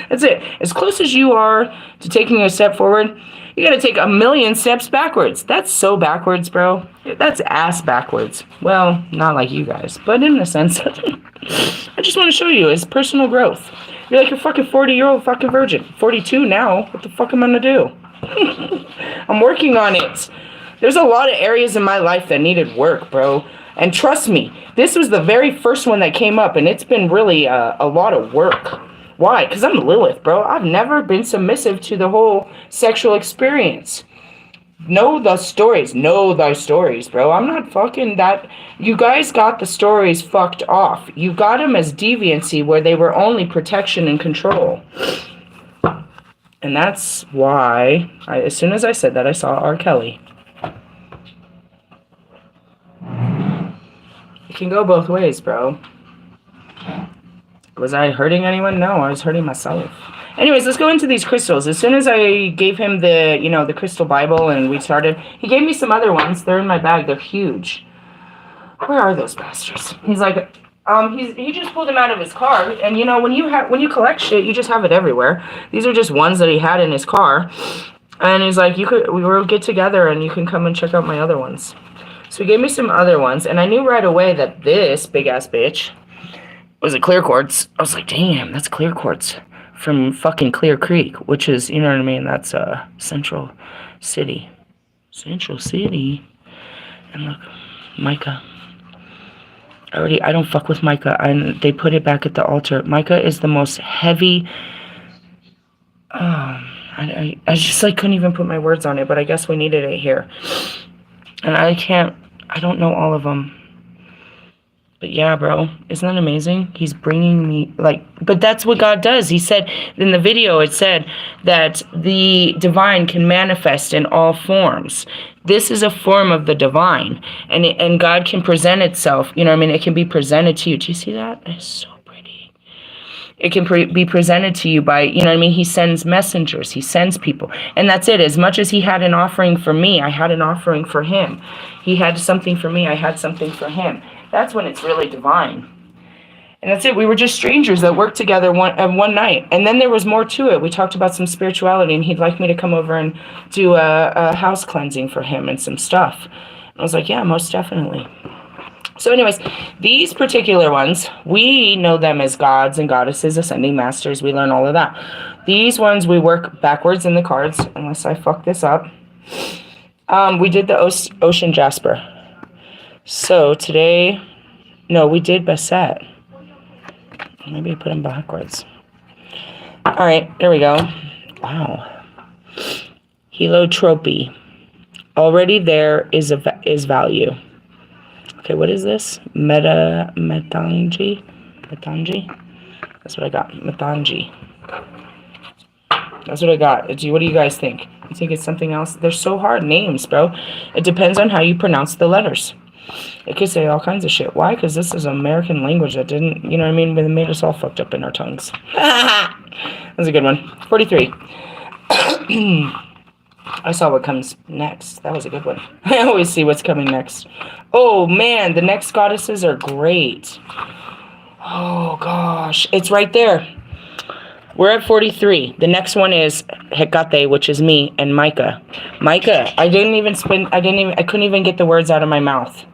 That's it. As close as you are to taking a step forward, you gotta take 1,000,000 steps backwards. That's so backwards, bro. That's ass backwards. Well, not like you guys, but in a sense. I just want to show you, it's personal growth. You're like a fucking 40-year-old fucking virgin. 42 now. What the fuck am I gonna do? I'm working on it. There's a lot of areas in my life that needed work, bro. And trust me, this was the very first one that came up, and it's been really a lot of work. Why? Because I'm Lilith, bro. I've never been submissive to the whole sexual experience. Know the stories. Know thy stories, bro. I'm not fucking that. You guys got the stories fucked off. You got them as deviancy where they were only protection and control. And that's why, as soon as I said that, I saw R. Kelly. It can go both ways, bro. Was I hurting anyone? No, I was hurting myself. Anyways, let's go into these crystals. As soon as I gave him the, you know, the crystal Bible and we started, he gave me some other ones. They're in my bag. They're huge. Where are those bastards? He's like, He just pulled him out of his car, and you know when you collect shit, you just have it everywhere. These are just ones that he had in his car, and he's like, we will get together, and you can come and check out my other ones. So he gave me some other ones, and I knew right away that this big ass bitch was a clear quartz. I was like, damn, that's clear quartz from fucking Clear Creek, which is, you know what I mean? That's Central City. Central City. And look, mica. I don't fuck with mica. They put it back at the altar. Mica is the most heavy. I just like couldn't even put my words on it, but I guess we needed it here. And I don't know all of them. But yeah, bro, isn't that amazing? He's bringing me, but that's what God does. He said in the video, it said that the divine can manifest in all forms. This is a form of the divine, and God can present itself. You know what I mean? It can be presented to you. Do you see that? It's so pretty. It can be presented to you by, you know what I mean? He sends messengers. He sends people. And that's it. As much as he had an offering for me, I had an offering for him. He had something for me. I had something for him. That's when it's really divine. And that's it. We were just strangers that worked together one night. And then there was more to it. We talked about some spirituality, and he'd like me to come over and do a house cleansing for him and some stuff. And I was like, yeah, most definitely. So anyways, these particular ones, we know them as gods and goddesses, ascending masters. We learn all of that. These ones, we work backwards in the cards, unless I fuck this up. We did the ocean jasper. So today, no, we did Basset. Maybe I put them backwards. All right, there we go. Wow. Helotropy. Already there is value. Okay, what is this? Metangi? That's what I got. Metangi. That's what I got. What do you guys think? You think it's something else? They're so hard names, bro. It depends on how you pronounce the letters. It could say all kinds of shit. Why? Because this is an American language that didn't, you know what I mean? It made us all fucked up in our tongues. That's a good one. 43. I saw what comes next. That was a good one. I always see what's coming next. Oh, man. The next goddesses are great. Oh, gosh. It's right there. We're at 43. The next one is Hecate, which is me, and Micah. Micah, I couldn't even get the words out of my mouth.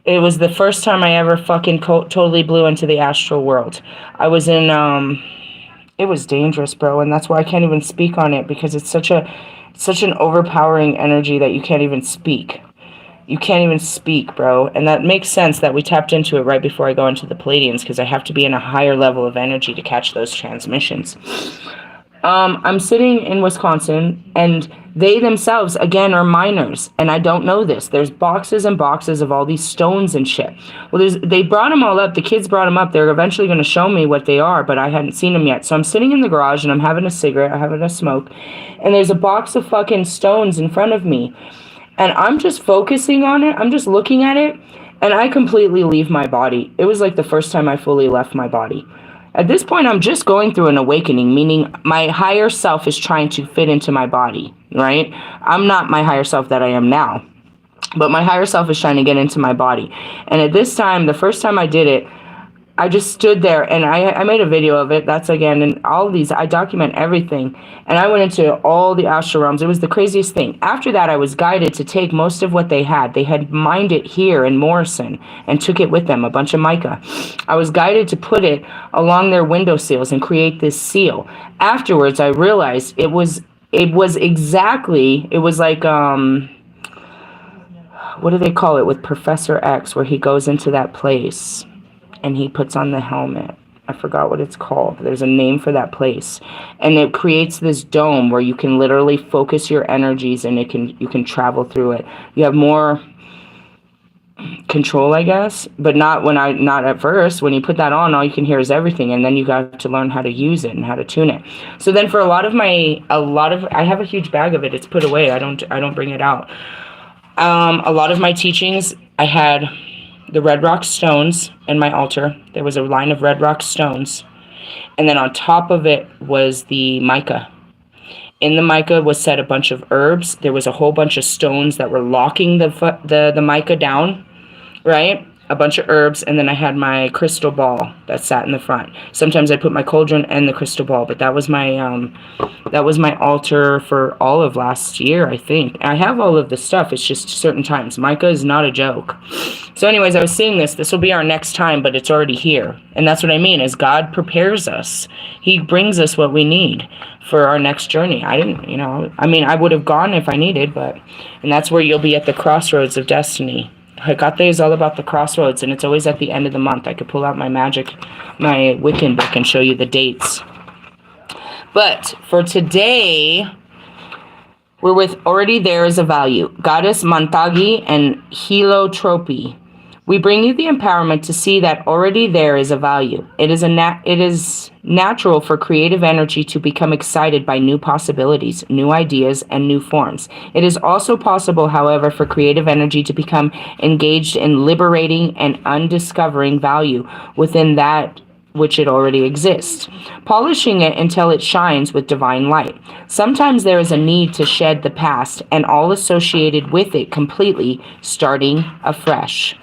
It was the first time I ever fucking totally blew into the astral world. I was in, it was dangerous, bro, and that's why I can't even speak on it, because it's such an overpowering energy that you can't even speak. You can't even speak, bro. And that makes sense that we tapped into it right before I go into the Palladians, because I have to be in a higher level of energy to catch those transmissions. I'm sitting in Wisconsin, and they themselves, again, are miners, and I don't know this. There's boxes and boxes of all these stones and shit. Well, they brought them all up. The kids brought them up. They're eventually going to show me what they are, but I hadn't seen them yet. So I'm sitting in the garage, and I'm having a cigarette. I'm having a smoke, and there's a box of fucking stones in front of me. And I'm just focusing on it. I'm just looking at it. And I completely leave my body. It was like the first time I fully left my body. At this point, I'm just going through an awakening, meaning my higher self is trying to fit into my body, right? I'm not my higher self that I am now. But my higher self is trying to get into my body. And at this time, the first time I did it, I just stood there, and I made a video of it. That's, again, and all of these, I document everything. And I went into all the astral realms. It was the craziest thing. After that, I was guided to take most of what they had. They had mined it here in Morrison and took it with them, a bunch of mica. I was guided to put it along their window sills and create this seal. Afterwards, I realized it was like, what do they call it with Professor X, where he goes into that place and he puts on the helmet. I forgot what it's called. There's a name for that place. And it creates this dome where you can literally focus your energies, and you can travel through it. You have more control, I guess, but not at first. When you put that on, all you can hear is everything, and then you got to learn how to use it and how to tune it. So then for I have a huge bag of it. It's put away. I don't bring it out. A lot of my teachings, I had the red rock stones in my altar. There was a line of red rock stones. And then on top of it was the mica. In the mica was set a bunch of herbs. There was a whole bunch of stones that were locking the mica down, right? a bunch of herbs, and then I had my crystal ball that sat in the front. Sometimes I put my cauldron and the crystal ball, but that was my altar for all of last year, I think. I have all of the stuff. It's just certain times. Micah is not a joke. So anyways, I was seeing this. This will be our next time, but it's already here. And that's what I mean, is God prepares us. He brings us what we need for our next journey. I didn't, I would have gone if I needed, and that's where you'll be at the crossroads of destiny. Hecate is all about the crossroads, and it's always at the end of the month. I could pull out my Wiccan book and show you the dates. But for today, we're with Already There Is a Value, Goddess Mantagi and Heliotrope. We bring you the empowerment to see that already there is a value. It is natural for creative energy to become excited by new possibilities, new ideas, and new forms. It is also possible, however, for creative energy to become engaged in liberating and undiscovering value within that which it already exists, polishing it until it shines with divine light. Sometimes there is a need to shed the past and all associated with it completely, starting afresh.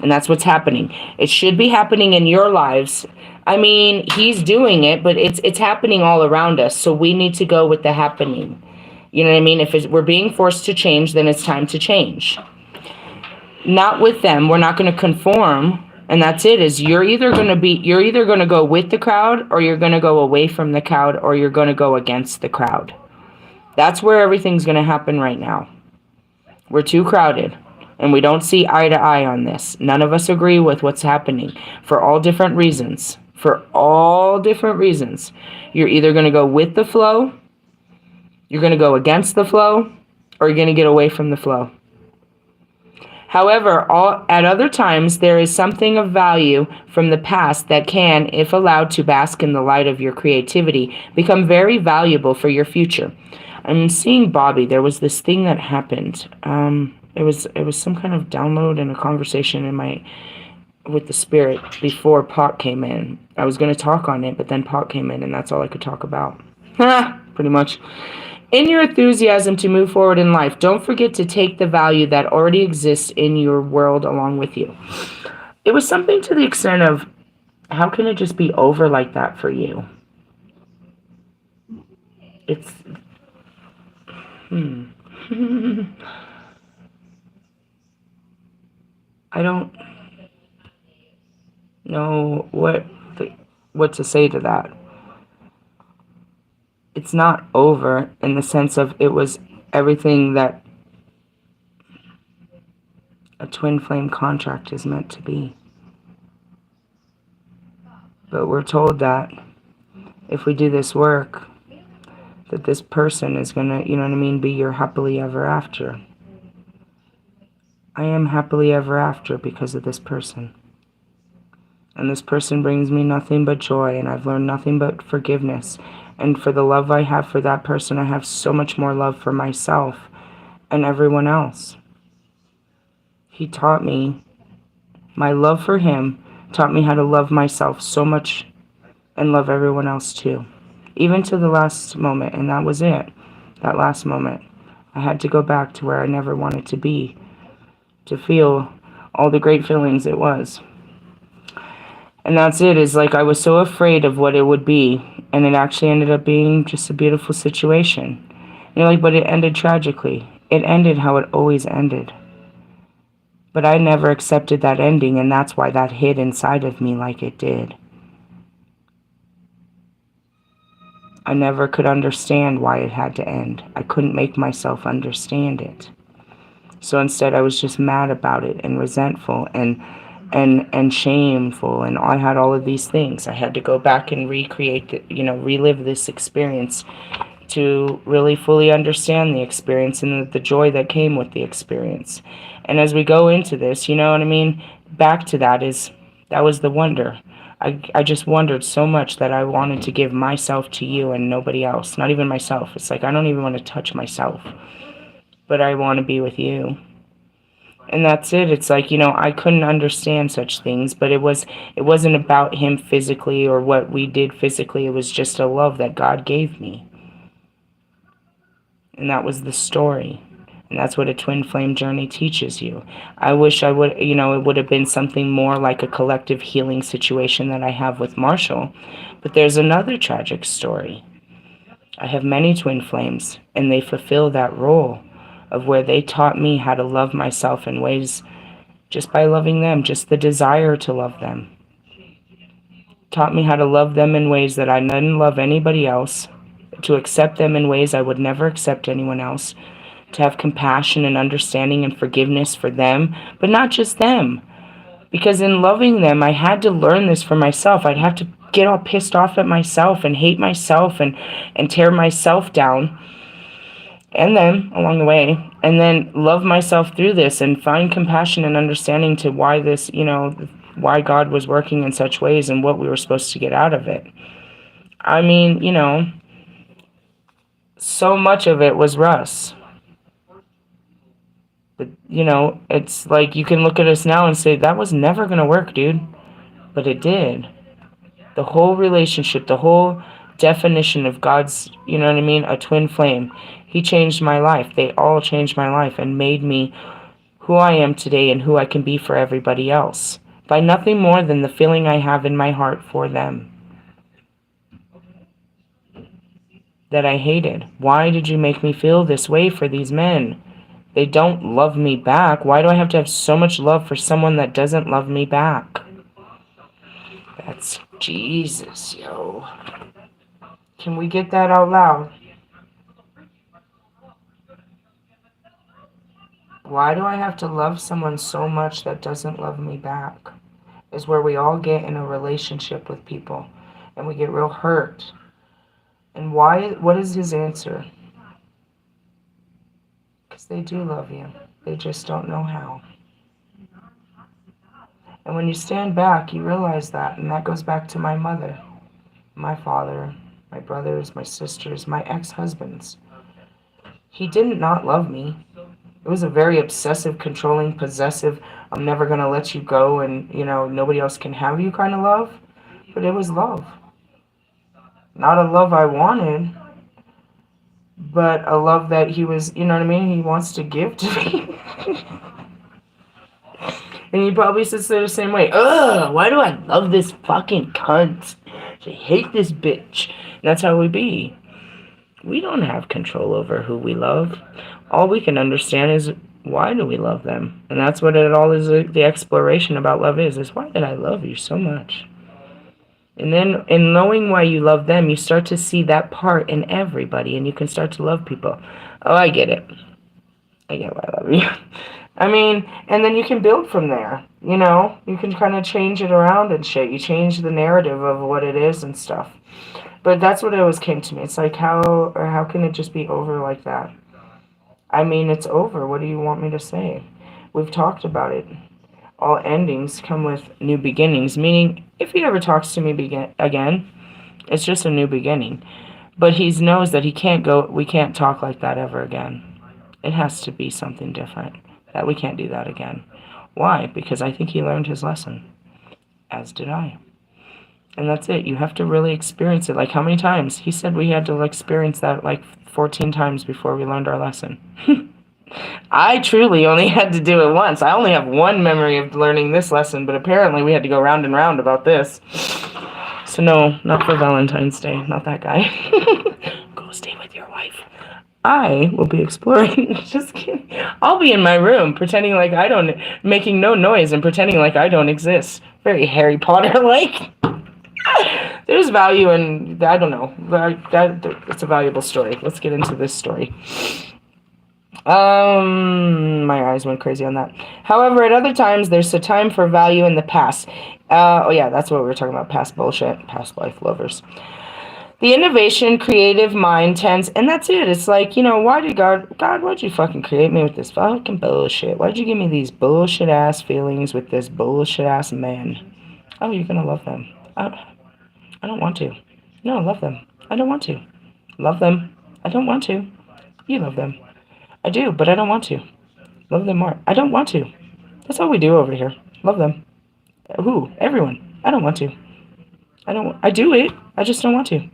And that's what's happening. It should be happening in your lives. I mean, he's doing it, but it's happening all around us, so we need to go with the happening. You know what I mean? If we're being forced to change, then it's time to change. Not with them. We're not going to conform. And that's it, is you're either going to go with the crowd, or you're going to go away from the crowd, or you're going to go against the crowd. That's where everything's going to happen right now. We're too crowded, and we don't see eye to eye on this. None of us agree with what's happening for all different reasons. For all different reasons. You're either going to go with the flow, you're going to go against the flow, or you're going to get away from the flow. However, at other times, there is something of value from the past that can, if allowed to bask in the light of your creativity, become very valuable for your future. I'm seeing Bobby. There was this thing that happened. It was some kind of download and a conversation with the spirit before Pot came in. I was going to talk on it, but then Pot came in, and that's all I could talk about. Pretty much. In your enthusiasm to move forward in life, don't forget to take the value that already exists in your world along with you. It was something to the extent of, how can it just be over like that for you? It's... I don't know what to say to that. It's not over in the sense of it was everything that a twin flame contract is meant to be. But we're told that if we do this work, that this person is going to, be your happily ever after. I am happily ever after because of this person. And this person brings me nothing but joy, and I've learned nothing but forgiveness. And for the love I have for that person, I have so much more love for myself and everyone else. He taught me, my love for him taught me how to love myself so much and love everyone else too. Even to the last moment, and that was it. That last moment. I had to go back to where I never wanted to be, to feel all the great feelings it was. And that's it, is like I was so afraid of what it would be, and it actually ended up being just a beautiful situation. But it ended tragically. It ended how it always ended. But I never accepted that ending, and that's why that hid inside of me like it did. I never could understand why it had to end. I couldn't make myself understand it. So instead I was just mad about it and resentful and shameful, and I had all of these things. I had to go back and relive this experience to really fully understand the experience and the joy that came with the experience. And as we go into this, back to that was the wonder. I just wondered so much that I wanted to give myself to you and nobody else, not even myself. It's like I don't even want to touch myself, but I want to be with you. And that's it. It's like, I couldn't understand such things, but it wasn't about him physically or what we did physically. It was just a love that God gave me. And that was the story. And that's what a twin flame journey teaches you. I wish I would, it would have been something more like a collective healing situation that I have with Marshall. But there's another tragic story. I have many twin flames, and they fulfill that role of where they taught me how to love myself in ways just by loving them, just the desire to love them. Taught me how to love them in ways that I didn't love anybody else, to accept them in ways I would never accept anyone else, to have compassion and understanding and forgiveness for them, but not just them. Because in loving them, I had to learn this for myself. I'd have to get all pissed off at myself and hate myself and tear myself down and them along the way, and then love myself through this and find compassion and understanding to why this, why God was working in such ways and what we were supposed to get out of it. I mean, so much of it was Russ. But, it's like you can look at us now and say, that was never going to work, dude. But it did. The whole relationship, the whole definition of God's, a twin flame. He changed my life. They all changed my life and made me who I am today and who I can be for everybody else. By nothing more than the feeling I have in my heart for them. That I hated. Why did you make me feel this way for these men? They don't love me back. Why do I have to have so much love for someone that doesn't love me back? That's Jesus, yo. Can we get that out loud? Why do I have to love someone so much that doesn't love me back? Is where we all get in a relationship with people and we get real hurt. And why? What is his answer? Because they do love you. They just don't know how. And when you stand back, you realize that. And that goes back to my mother, my father, my brothers, my sisters, my ex-husbands. He didn't not love me. It was a very obsessive, controlling, possessive, I'm never going to let you go and, nobody else can have you kind of love. But it was love. Not a love I wanted, but a love that he was, he wants to give to me. And he probably sits there the same way. Ugh, why do I love this fucking cunt? I hate this bitch. And that's how we be. We don't have control over who we love. All we can understand is, why do we love them? And that's what it all is, the exploration about love is why did I love you so much? And then in knowing why you love them, you start to see that part in everybody, and you can start to love people. Oh, I get it. I get why I love you. And then you can build from there, You can kind of change it around and shit. You change the narrative of what it is and stuff. But that's what always came to me. It's like, how can it just be over like that? It's over. What do you want me to say? We've talked about it. All endings come with new beginnings, meaning if he ever talks to me again, it's just a new beginning. But he knows that we can't talk like that ever again. It has to be something different. That we can't do that again. Why? Because I think he learned his lesson. As did I. And that's it. You have to really experience it. Like, how many times? He said we had to experience that 14 times before we learned our lesson. I truly only had to do it once. I only have one memory of learning this lesson, but apparently we had to go round and round about this. So no, not for Valentine's Day. Not that guy. Go stay with your wife. I will be exploring. Just kidding. I'll be in my room pretending like I don't, making no noise and pretending like I don't exist. Very Harry Potter-like. There's value in, I don't know. It's a valuable story. Let's get into this story. My eyes went crazy on that. However, at other times, there's a time for value in the past. That's what we were talking about. Past bullshit. Past life lovers. The innovation, creative mind tends, and that's it. It's like, why did God, why'd you fucking create me with this fucking bullshit? Why'd you give me these bullshit ass feelings with this bullshit ass man? Oh, you're gonna love them. I don't want to. No, love them. I don't want to. Love them. I don't want to. You love them. I do, but I don't want to. Love them more. I don't want to. That's all we do over here. Love them. Who? Everyone. I don't want to. I do it. I just don't want to.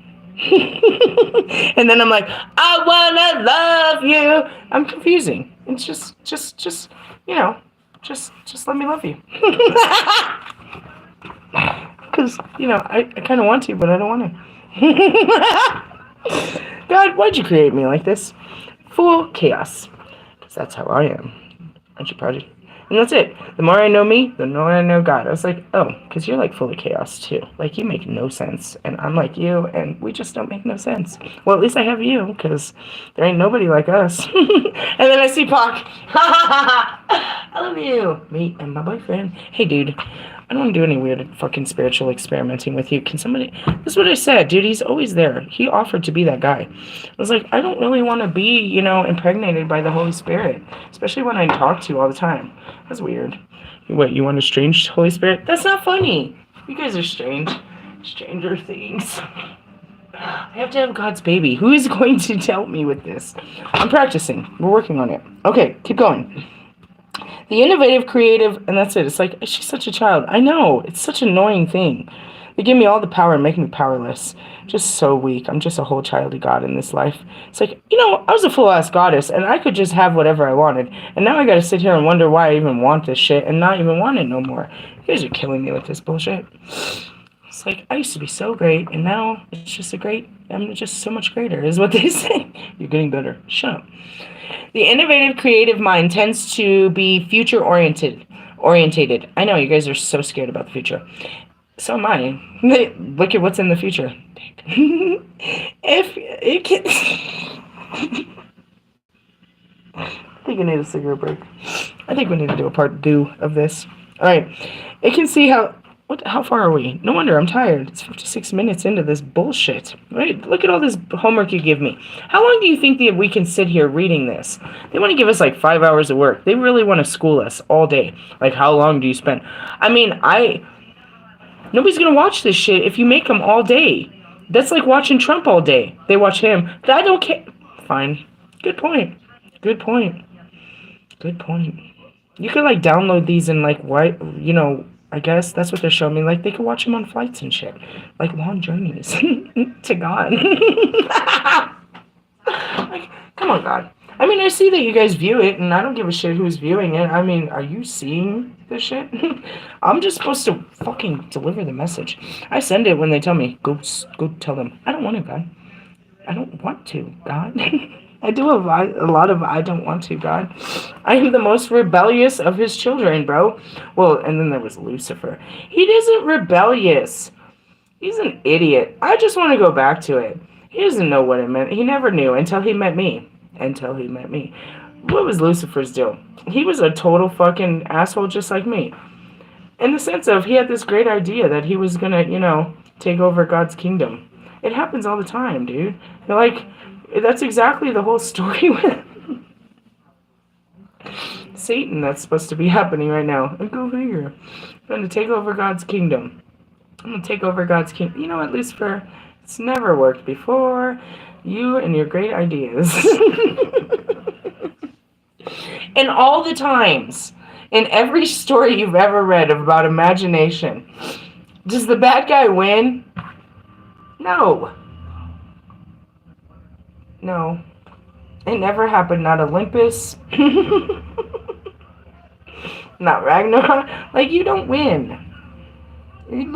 And then I'm like, I wanna love you. I'm confusing. It's just, you know, just let me love you. Because, I kind of want to, but I don't want to. God, why'd you create me like this? Full chaos. Because that's how I am. Aren't you proud of? And that's it. The more I know me, the more I know God. I was like, oh, because you're like full of chaos too. Like you make no sense. And I'm like you, and we just don't make no sense. Well, at least I have you, because there ain't nobody like us. And then I see Pac. I love you. Me and my boyfriend. Hey, dude. I don't want to do any weird fucking spiritual experimenting with you. Can somebody... This is what I said, dude. He's always there. He offered to be that guy. I was like, I don't really want to be, impregnated by the Holy Spirit. Especially when I talk to you all the time. That's weird. What, you want a strange Holy Spirit? That's not funny. You guys are strange. Stranger things. I have to have God's baby. Who is going to help me with this? I'm practicing. We're working on it. Okay, keep going. The innovative, creative, and that's it. It's like, she's such a child. I know. It's such an annoying thing. They give me all the power and make me powerless. Just so weak. I'm just a whole child of God in this life. It's like, I was a full-ass goddess, and I could just have whatever I wanted. And now I gotta sit here and wonder why I even want this shit and not even want it no more. You guys are killing me with this bullshit. It's like, I used to be so great, and now it's just I'm just so much greater, is what they say. You're getting better. Shut up. The innovative, creative mind tends to be future-oriented. I know, you guys are so scared about the future. So am I. Look at what's in the future. If it can... I think I need a cigarette break. I think we need to do a part 2 of this. Alright. It can see how... How far are we? No wonder, I'm tired. It's 56 minutes into this bullshit. Right? Look at all this homework you give me. How long do you think that we can sit here reading this? They want to give us like 5 hours of work. They really want to school us all day. Like, how long do you spend? I mean, nobody's going to watch this shit if you make them all day. That's like watching Trump all day. They watch him. I don't care. Fine. Good point. Good point. Good point. You could like download these and like, what, I guess that's what they're showing me. Like, they could watch them on flights and shit. Like, long journeys to God. Like, come on, God. I mean, I see that you guys view it, and I don't give a shit who's viewing it. I mean, are you seeing this shit? I'm just supposed to fucking deliver the message. I send it when they tell me, go tell them. I don't want to, God. I don't want to, God. I do a lot of I don't want to, God. I am the most rebellious of his children, bro. Well, and then there was Lucifer. He isn't rebellious. He's an idiot. I just want to go back to it. He doesn't know what it meant. He never knew until he met me. What was Lucifer's deal? He was a total fucking asshole just like me. In the sense of, he had this great idea that he was gonna, take over God's kingdom. It happens all the time, dude. They're like... That's exactly the whole story with Satan that's supposed to be happening right now. And go figure. I'm going to take over God's kingdom. At least it's never worked before. You and your great ideas. And all the times, in every story you've ever read about imagination, does the bad guy win? No. No. It never happened. Not Olympus. Not Ragnarok. Like, you don't win. You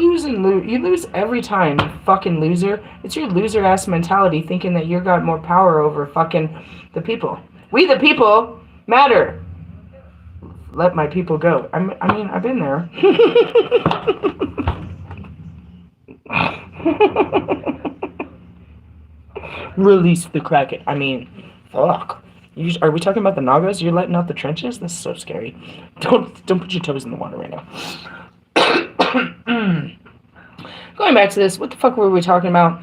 lose every time, you fucking loser. It's your loser-ass mentality thinking that you got more power over fucking the people. We the people matter. Let my people go. I mean, I've been there. Release the Kraken. I mean, fuck. Are we talking about the Nagas? You're letting out the trenches? This is so scary. Don't put your toes in the water right now. Going back to this, what the fuck were we talking about?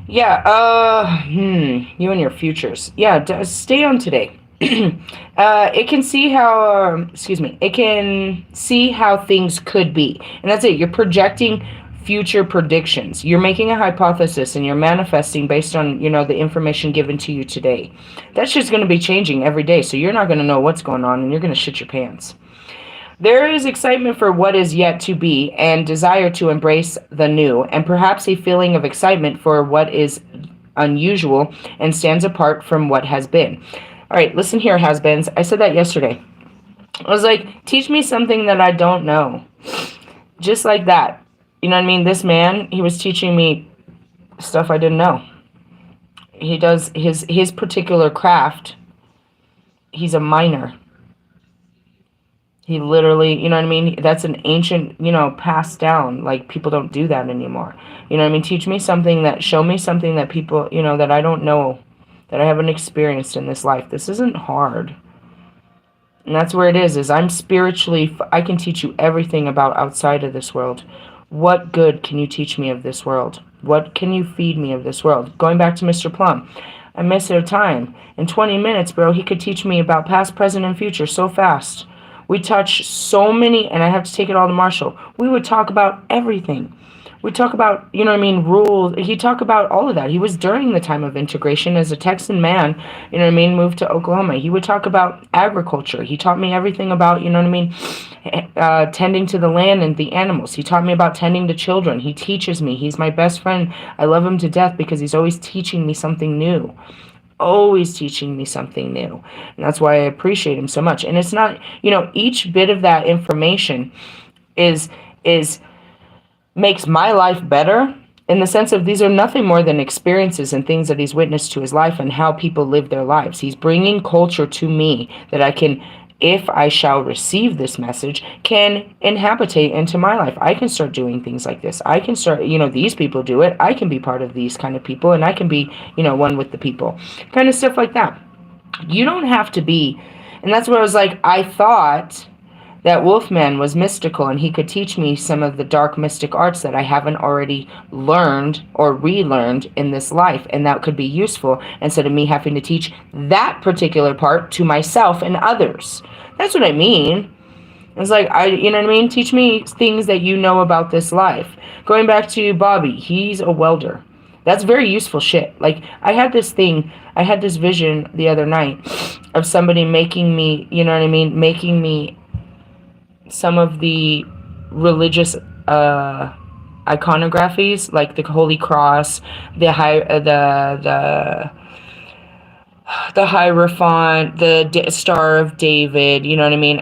Yeah, you and your futures. Yeah, stay on today. It can see how, it can see how things could be. And that's it. You're projecting future predictions. You're making a hypothesis and you're manifesting based on, the information given to you today. That's just going to be changing every day. So you're not going to know what's going on and you're going to shit your pants. There is excitement for what is yet to be and desire to embrace the new, and perhaps a feeling of excitement for what is unusual and stands apart from what has been. All right, listen here, has-beens. I said that yesterday. I was like, teach me something that I don't know. Just like that. You know what I mean? This man, he was teaching me stuff I didn't know. He does his particular craft. He's a miner. He literally, you know what I mean? That's an ancient, passed down. Like, people don't do that anymore. You know what I mean? Show me something that people, that I don't know, that I haven't experienced in this life. This isn't hard. And that's where it is I'm spiritually, I can teach you everything about outside of this world. What good can you teach me of this world? What can you feed me of this world? Going back to Mr. Plum, I miss it time. In 20 minutes, bro, he could teach me about past, present, and future so fast. We touch so many, and I have to take it all to Marshall. We would talk about everything. We talk about, rules. He talked about all of that. He was during the time of integration as a Texan man, moved to Oklahoma. He would talk about agriculture. He taught me everything about, tending to the land and the animals. He taught me about tending to children. He teaches me. He's my best friend. I love him to death because he's always teaching me something new. Always teaching me something new. And that's why I appreciate him so much. And it's not, each bit of that information is makes my life better, in the sense of these are nothing more than experiences and things that he's witnessed to his life and how people live their lives. He's bringing culture to me that I can, if I shall receive this message, can inhabitate into my life. I can start doing things like this. I can start, these people do it. I can be part of these kind of people, and I can be, one with the people. Kind of stuff like that. You don't have to be, and that's where I was like, I thought that Wolfman was mystical and he could teach me some of the dark mystic arts that I haven't already learned or relearned in this life, and that could be useful instead of me having to teach that particular part to myself and others. That's what I mean. It's like, you know what I mean? Teach me things that you know about this life. Going back to Bobby, he's a welder. That's very useful shit. Like, I had this vision the other night of somebody making me, making me some of the religious iconographies, like the Holy Cross, the Hierophant, the Star of David,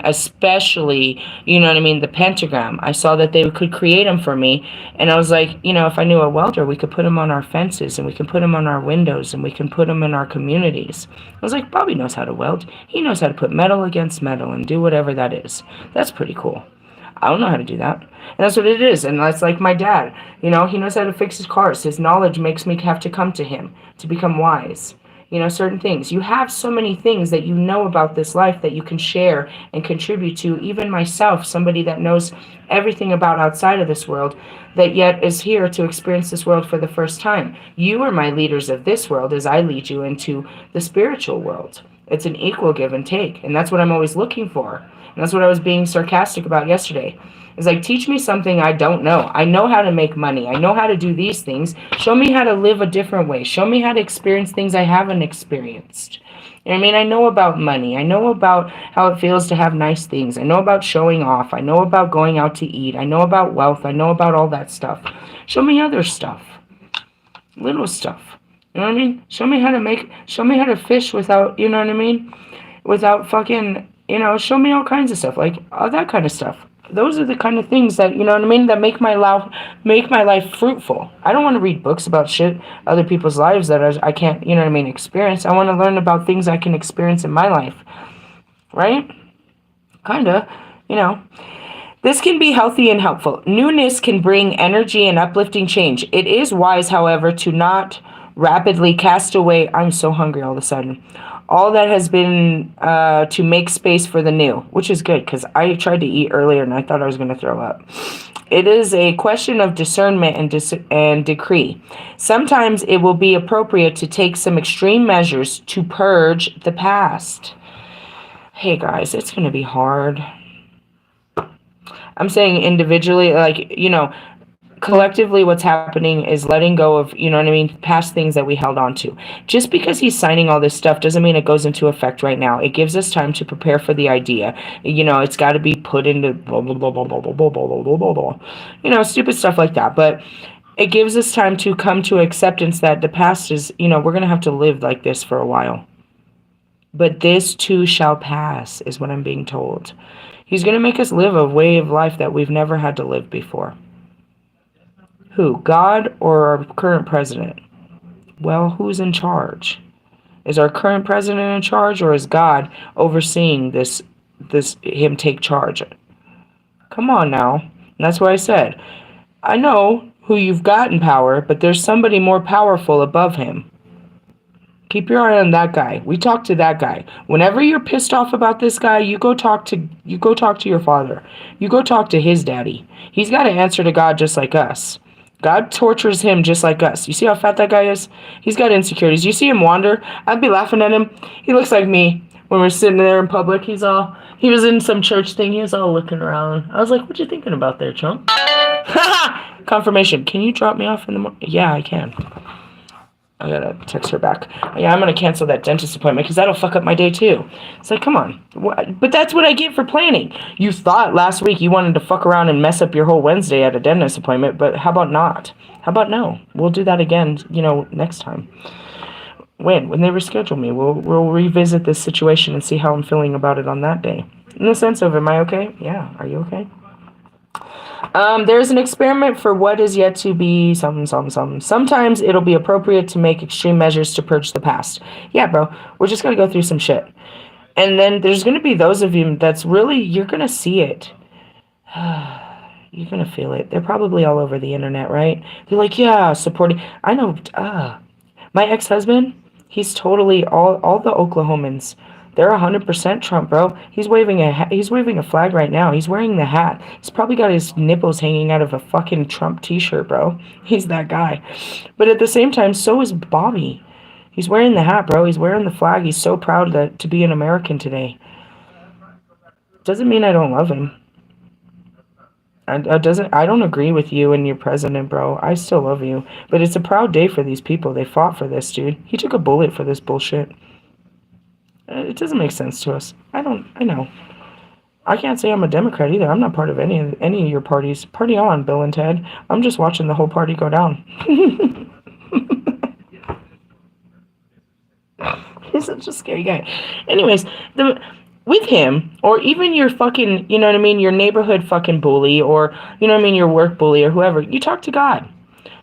especially, the pentagram. I saw that they could create them for me, and I was like, if I knew a welder, we could put them on our fences, and we can put them on our windows, and we can put them in our communities. I was like, Bobby knows how to weld. He knows how to put metal against metal and do whatever that is. That's pretty cool. I don't know how to do that. And that's what it is. And that's like my dad. He knows how to fix his cars. His knowledge makes me have to come to him to become wise. Certain things. You have so many things that you know about this life that you can share and contribute to. Even myself, somebody that knows everything about outside of this world, that yet is here to experience this world for the first time. You are my leaders of this world as I lead you into the spiritual world. It's an equal give and take. And that's what I'm always looking for. And that's what I was being sarcastic about yesterday. It's like, teach me something I don't know. I know how to make money. I know how to do these things. Show me how to live a different way. Show me how to experience things I haven't experienced. You know what I mean? I know about money. I know about how it feels to have nice things. I know about showing off. I know about going out to eat. I know about wealth. I know about all that stuff. Show me other stuff. Little stuff. You know what I mean? Show me how to fish without, you know what I mean? Without fucking, show me all kinds of stuff. Like, all that kind of stuff. Those are the kind of things that, that make my life fruitful. I don't want to read books about shit, other people's lives that I can't, experience. I want to learn about things I can experience in my life. Right? Kinda, This can be healthy and helpful. Newness can bring energy and uplifting change. It is wise, however, to not rapidly cast away. I'm so hungry all of a sudden. All that has been to make space for the new, which is good because I tried to eat earlier and I thought I was going to throw up. It is a question of discernment and decree. Sometimes it will be appropriate to take some extreme measures to purge the past. Hey guys, it's going to be hard. I'm saying individually, like, collectively what's happening is letting go of, past things that we held on to. Just because he's signing all this stuff doesn't mean it goes into effect right now. It gives us time to prepare for the idea. It's got to be put into blah, blah, blah, blah, blah, blah, blah, blah, blah, blah, blah. Stupid stuff like that. But it gives us time to come to acceptance that the past is, we're going to have to live like this for a while. But this too shall pass, is what I'm being told. He's going to make us live a way of life that we've never had to live before. Who? God or our current president? Well, who's in charge? Is our current president in charge, or is God overseeing this him take charge? Come on now. And that's what I said. I know who you've got in power, but there's somebody more powerful above him. Keep your eye on that guy. We talk to that guy. Whenever you're pissed off about this guy, you go talk to your father. You go talk to his daddy. He's got to answer to God just like us. God tortures him just like us. You see how fat that guy is? He's got insecurities. You see him wander? I'd be laughing at him. He looks like me when we're sitting there in public. He was in some church thing. He was all looking around. I was like, what you thinking about there, chump? Confirmation. Can you drop me off in the morning? Yeah, I can. I gotta text her back. Yeah, I'm gonna cancel that dentist appointment because that'll fuck up my day too. It's like, come on. But that's what I get for planning. You thought last week you wanted to fuck around and mess up your whole Wednesday at a dentist appointment, but how about not? How about no? We'll do that again, next time. When they reschedule me, we'll revisit this situation and see how I'm feeling about it on that day. In the sense of, am I okay? Yeah, are you okay? There's an experiment for what is yet to be something. Sometimes it'll be appropriate to make extreme measures to purge the past. Yeah, bro, we're just gonna go through some shit. And then there's gonna be those of you that's really, you're gonna see it. You're gonna feel it. They're probably all over the internet, right? They're like, yeah, supporting. I know, my ex-husband, he's totally, all the Oklahomans, they're 100% Trump, bro. He's waving a flag right now. He's wearing the hat. He's probably got his nipples hanging out of a fucking Trump t-shirt, bro. He's that guy. But at the same time, so is Bobby. He's wearing the hat, bro. He's wearing the flag. He's so proud to be an American today. Doesn't mean I don't love him. I don't agree with you and your president, bro. I still love you. But it's a proud day for these people. They fought for this, dude. He took a bullet for this bullshit. It doesn't make sense to us. I know. I can't say I'm a Democrat either. I'm not part of any of your parties. Party on, Bill and Ted. I'm just watching the whole party go down. He's such a scary guy. Anyways, with him, or even your fucking, you know what I mean, your neighborhood fucking bully, or, you know what I mean, your work bully, or whoever, you talk to God.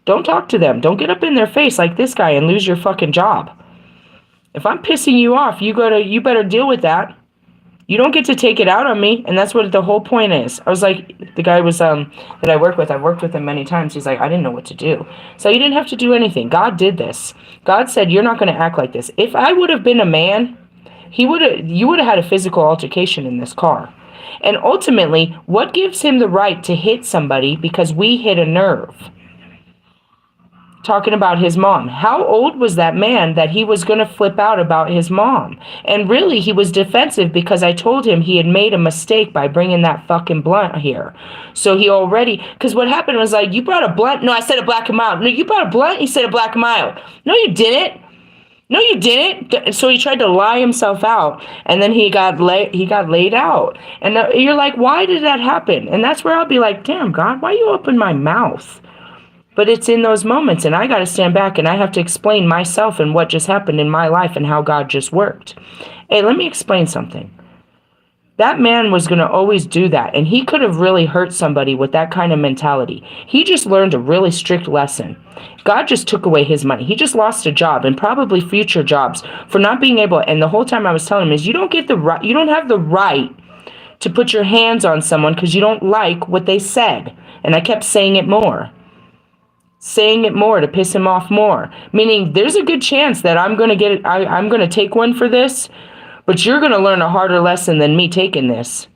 Don't talk to them. Don't get up in their face like this guy and lose your fucking job. If I'm pissing you off, you better deal with that. You don't get to take it out on me, and that's what the whole point is. I was like, the guy was that I work with. I've worked with him many times. He's like, I didn't know what to do. So you didn't have to do anything. God did this. God said, you're not going to act like this. If I would have been a man, you would have had a physical altercation in this car. And ultimately, what gives him the right to hit somebody because we hit a nerve? Talking about his mom. How old was that man that he was going to flip out about his mom? And really, he was defensive because I told him he had made a mistake by bringing that fucking blunt here. So he already, because what happened was like, you brought a blunt? No, I said a black and mild. No, you brought a blunt? You said a black and mild. No, you didn't. No, you didn't. So he tried to lie himself out, and then he got laid out. And you're like, why did that happen? And that's where I'll be like, damn, God, why you open my mouth? But it's in those moments, and I got to stand back, and I have to explain myself and what just happened in my life and how God just worked. Hey, let me explain something. That man was going to always do that, and he could have really hurt somebody with that kind of mentality. He just learned a really strict lesson. God just took away his money. He just lost a job and probably future jobs for not being able, and the whole time I was telling him is you don't have the right to put your hands on someone because you don't like what they said. And I kept saying it more to piss him off more. Meaning there's a good chance that I'm going to take one for this, but you're going to learn a harder lesson than me taking this.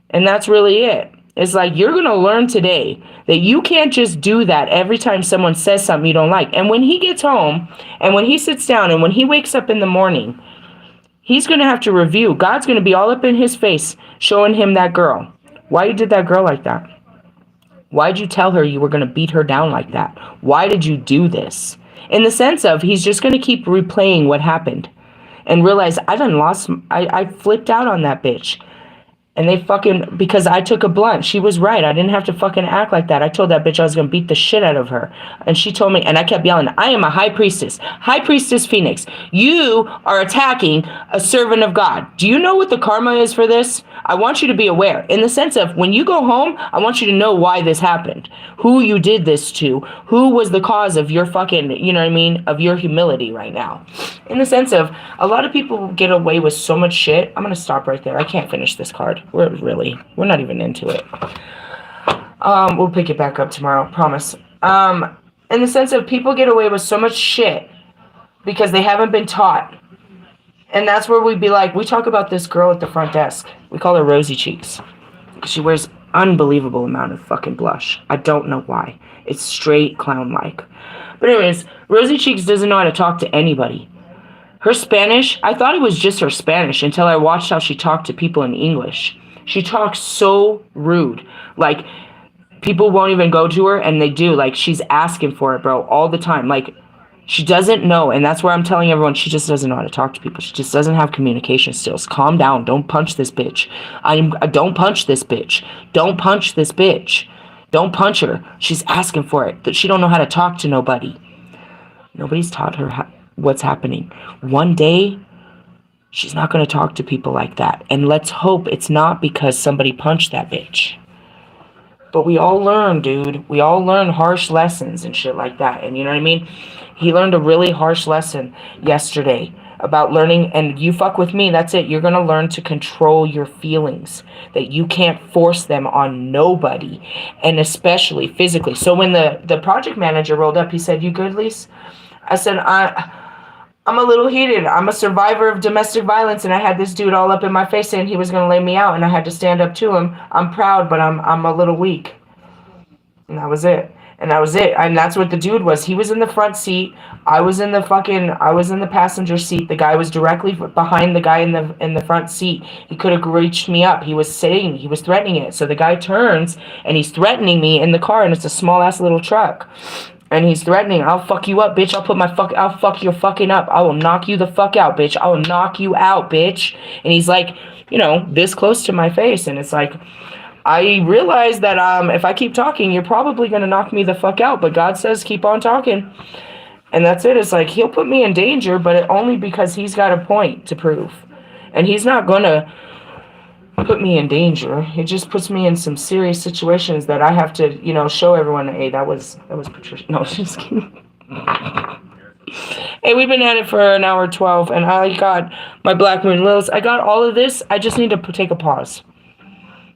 And that's really it. It's like you're going to learn today that you can't just do that every time someone says something you don't like. And when he gets home and when he sits down and when he wakes up in the morning, he's going to have to review. God's going to be all up in his face showing him that girl. Why you did that girl like that? Why'd you tell her you were going to beat her down like that? Why did you do this? In the sense of he's just going to keep replaying what happened and realize I flipped out on that bitch. And they fucking, because I took a blunt. She was right. I didn't have to fucking act like that. I told that bitch I was going to beat the shit out of her. And she told me, and I kept yelling, I am a high priestess. High priestess Phoenix. You are attacking a servant of God. Do you know what the karma is for this? I want you to be aware. In the sense of, when you go home, I want you to know why this happened. Who you did this to. Who was the cause of your fucking, you know what I mean? Of your humility right now. In the sense of, a lot of people get away with so much shit. I'm going to stop right there. I can't finish this card. We're not even into it. We'll pick it back up tomorrow, promise. In the sense of, people get away with so much shit because they haven't been taught. And that's where we'd be like, we talk about this girl at the front desk. We call her Rosy Cheeks. She wears unbelievable amount of fucking blush. I don't know why. It's straight clown-like. But anyways, Rosy Cheeks doesn't know how to talk to anybody. Her Spanish, I thought it was just her Spanish until I watched how she talked to people in English. She talks so rude. Like, people won't even go to her, and they do. Like, she's asking for it, bro, all the time. Like, she doesn't know, and that's where I'm telling everyone, she just doesn't know how to talk to people. She just doesn't have communication skills. Calm down. Don't punch this bitch. Don't punch this bitch. Don't punch this bitch. Don't punch her. She's asking for it. That she don't know how to talk to nobody. Nobody's taught her what's happening. One day, she's not going to talk to people like that. And let's hope it's not because somebody punched that bitch. But we all learn, dude. We all learn harsh lessons and shit like that. And you know what I mean? He learned a really harsh lesson yesterday about learning, and you fuck with me, that's it. You're going to learn to control your feelings, that you can't force them on nobody, and especially physically. So when the project manager rolled up, he said, "You good, Lise?" I said, I'm a little heated. I'm a survivor of domestic violence, and I had this dude all up in my face saying he was going to lay me out, and I had to stand up to him. I'm proud, but I'm a little weak. And that was it. And that's what the dude was. He was in the front seat. I was in the passenger seat. The guy was directly behind the guy in the front seat. He could have reached me up. He was threatening it. So the guy turns and he's threatening me in the car, and it's a small ass little truck. And he's threatening, "I'll fuck you up, bitch. I'll fuck your fucking up. I will knock you the fuck out, bitch. I will knock you out, bitch." And he's like, this close to my face. And it's like, I realize that if I keep talking, you're probably going to knock me the fuck out. But God says, keep on talking. And that's it. It's like, he'll put me in danger, but only because he's got a point to prove. And he's not going to put me in danger. It just puts me in some serious situations that I have to, show everyone, hey, that was Patricia. No, just kidding. Hey, we've been at it for an hour 12, and I got my Black Moon Lilith. I got all of this. I just need to take a pause.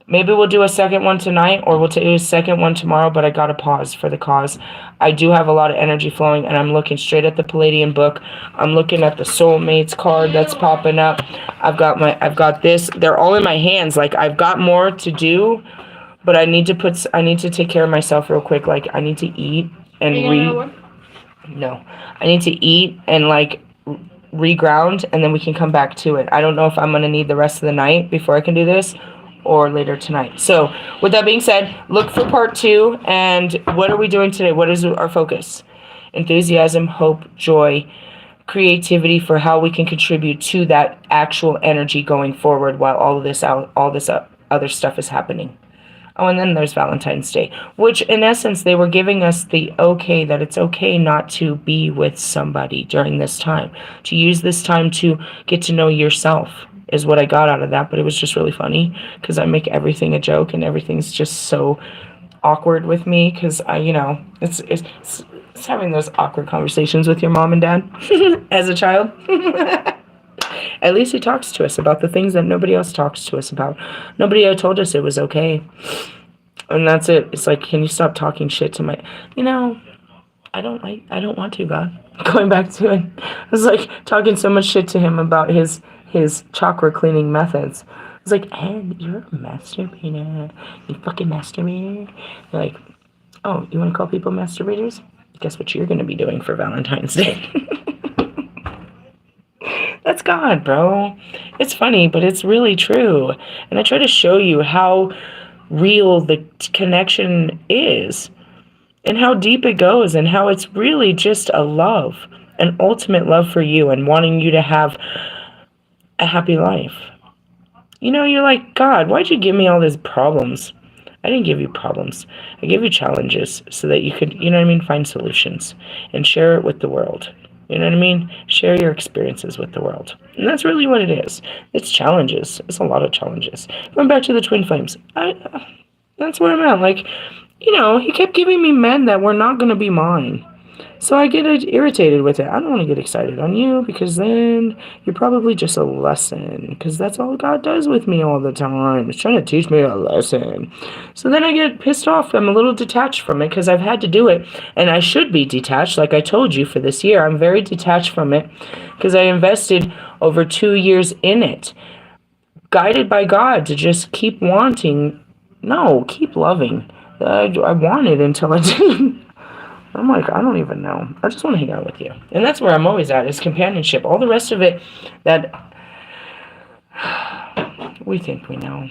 Maybe we'll do a second one tonight, or we'll do a second one tomorrow, but I got to pause for the cause. I do have a lot of energy flowing, and I'm looking straight at the Palladium book. I'm looking at the Soulmates card that's popping up. I've got this. They're all in my hands. Like, I've got more to do, but I need to take care of myself real quick. Like, I need to eat and No. I need to eat and, reground, and then we can come back to it. I don't know if I'm going to need the rest of the night before I can do this, or later tonight. So with that being said, look for part 2. And what are we doing today? What is our focus? Enthusiasm, hope, joy, creativity for how we can contribute to that actual energy going forward while all this other stuff is happening. Oh, and then there's Valentine's Day, which in essence, they were giving us the okay, that it's okay not to be with somebody during this time, to use this time to get to know yourself, is what I got out of that. But it was just really funny because I make everything a joke, and everything's just so awkward with me because it's having those awkward conversations with your mom and dad as a child. At least he talks to us about the things that nobody else talks to us about. Nobody ever told us it was okay. And that's it. It's like, can you stop talking shit to my, I don't want to, God. Going back to it. I was like talking so much shit to him about his chakra cleaning methods. It's like, and you're a masturbator. You fucking masturbator. They're like, oh, you want to call people masturbators? Guess what you're going to be doing for Valentine's Day? That's God, bro. It's funny, but it's really true. And I try to show you how real the connection is and how deep it goes and how it's really just a love, an ultimate love for you and wanting you to have a happy life. You're like, God, why'd you give me all these problems? I didn't give you problems. I gave you challenges so that you could, find solutions and share it with the world. You know what I mean? Share your experiences with the world. And that's really what it is. It's challenges. It's a lot of challenges. Going back to the twin flames, that's where I'm at. Like, he kept giving me men that were not going to be mine. So I get irritated with it. I don't want to get excited on you because then you're probably just a lesson. Because that's all God does with me all the time. He's trying to teach me a lesson. So then I get pissed off. I'm a little detached from it because I've had to do it. And I should be detached, like I told you, for this year. I'm very detached from it because I invested over 2 years in it. Guided by God to just keep wanting. No, keep loving. I wanted until I didn't. I'm like, I don't even know. I just want to hang out with you. And that's where I'm always at, is companionship. All the rest of it that we think we know.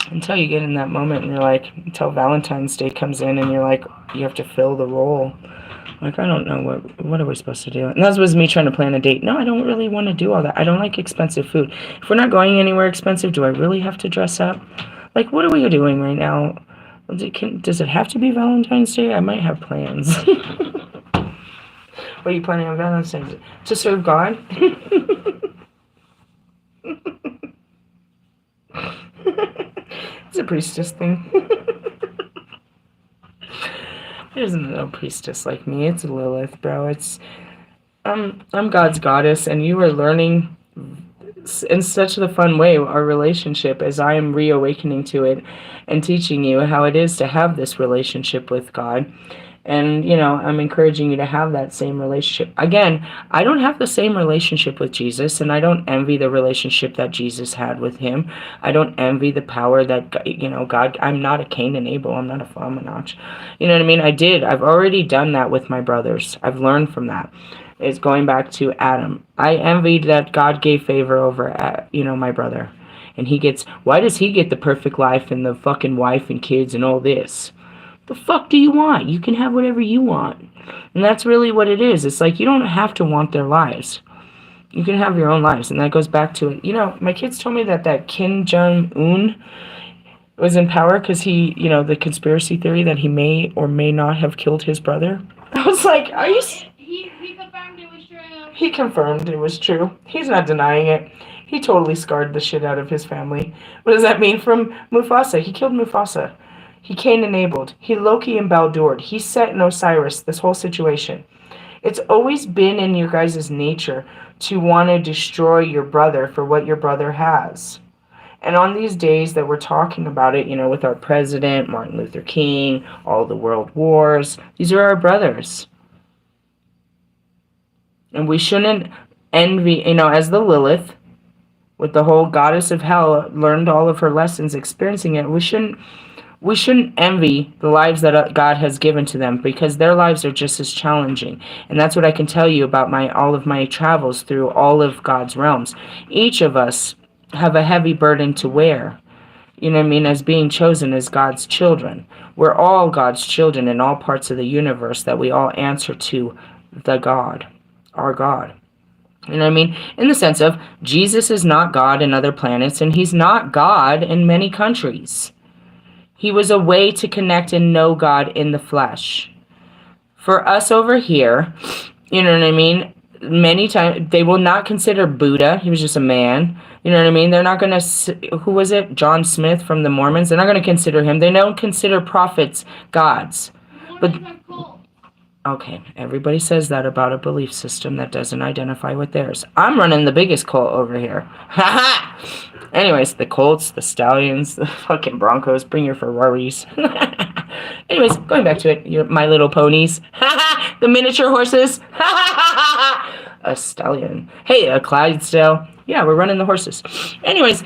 Until you get in that moment and you're like, until Valentine's Day comes in and you're like, you have to fill the role. Like, I don't know, what are we supposed to do? And that was me trying to plan a date. No, I don't really want to do all that. I don't like expensive food. If we're not going anywhere expensive, do I really have to dress up? Like, what are we doing right now? Does it have to be Valentine's Day? I might have plans. What are you planning on Valentine's Day? To serve God? It's a priestess thing. There's no priestess like me. It's Lilith, bro. I'm God's goddess, and you are learning in such a fun way our relationship as I am reawakening to it and teaching you how it is to have this relationship with God. And, I'm encouraging you to have that same relationship. Again, I don't have the same relationship with Jesus, and I don't envy the relationship that Jesus had with him. I don't envy the power that, God, I'm not a Cain and Abel. I'm not a Famanach. You know what I mean? I've already done that with my brothers. I've learned from that. It's going back to Adam. I envied that God gave favor over, my brother. And why does he get the perfect life and the fucking wife and kids and all this? The fuck do you want? You can have whatever you want. And that's really what it is. It's like, you don't have to want their lives. You can have your own lives. And that goes back to it. My kids told me that Kim Jong-un was in power because he, the conspiracy theory that he may or may not have killed his brother. I was like, are you... He confirmed it was true. He confirmed it was true. He's not denying it. He totally scarred the shit out of his family. What does that mean from Mufasa? He killed Mufasa. He Cain-enabled. He Loki and Baldured. He Set and Osiris, this whole situation. It's always been in your guys' nature to want to destroy your brother for what your brother has. And on these days that we're talking about it, with our president, Martin Luther King, all the world wars, these are our brothers. And we shouldn't envy, as the Lilith, with the whole goddess of hell, learned all of her lessons experiencing it, we shouldn't envy the lives that God has given to them, because their lives are just as challenging. And that's what I can tell you about all of my travels through all of God's realms. Each of us have a heavy burden to wear, as being chosen as God's children. We're all God's children in all parts of the universe, that we all answer to the God, our God. In the sense of, Jesus is not God in other planets, and he's not God in many countries. He was a way to connect and know God in the flesh. For us over here, many times they will not consider Buddha. He was just a man. They're not going to, who was it? John Smith from the Mormons. They're not going to consider him. They don't consider prophets gods. But okay, everybody says that about a belief system that doesn't identify with theirs. I'm running the biggest cult over here. Ha ha! Anyways, the Colts, the Stallions, the fucking Broncos, bring your Ferraris. Anyways, going back to it, My Little Ponies. The miniature horses. A stallion. Hey, a Clydesdale. Yeah, we're running the horses. Anyways,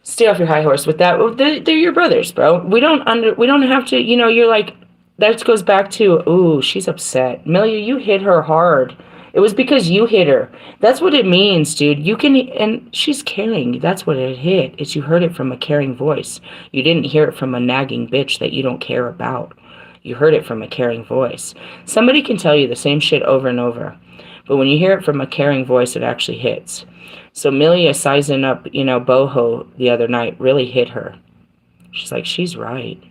stay off your high horse with that. They're your brothers, bro. We don't have to, you're like, that goes back to, ooh, she's upset. Melia, you hit her hard. It was because you hit her. That's what it means, dude. You can, and she's caring. That's what it hit. It's you heard it from a caring voice. You didn't hear it from a nagging bitch that you don't care about. You heard it from a caring voice. Somebody can tell you the same shit over and over. But when you hear it from a caring voice, it actually hits. So Milia sizing up, Boho the other night really hit her. She's like, she's right.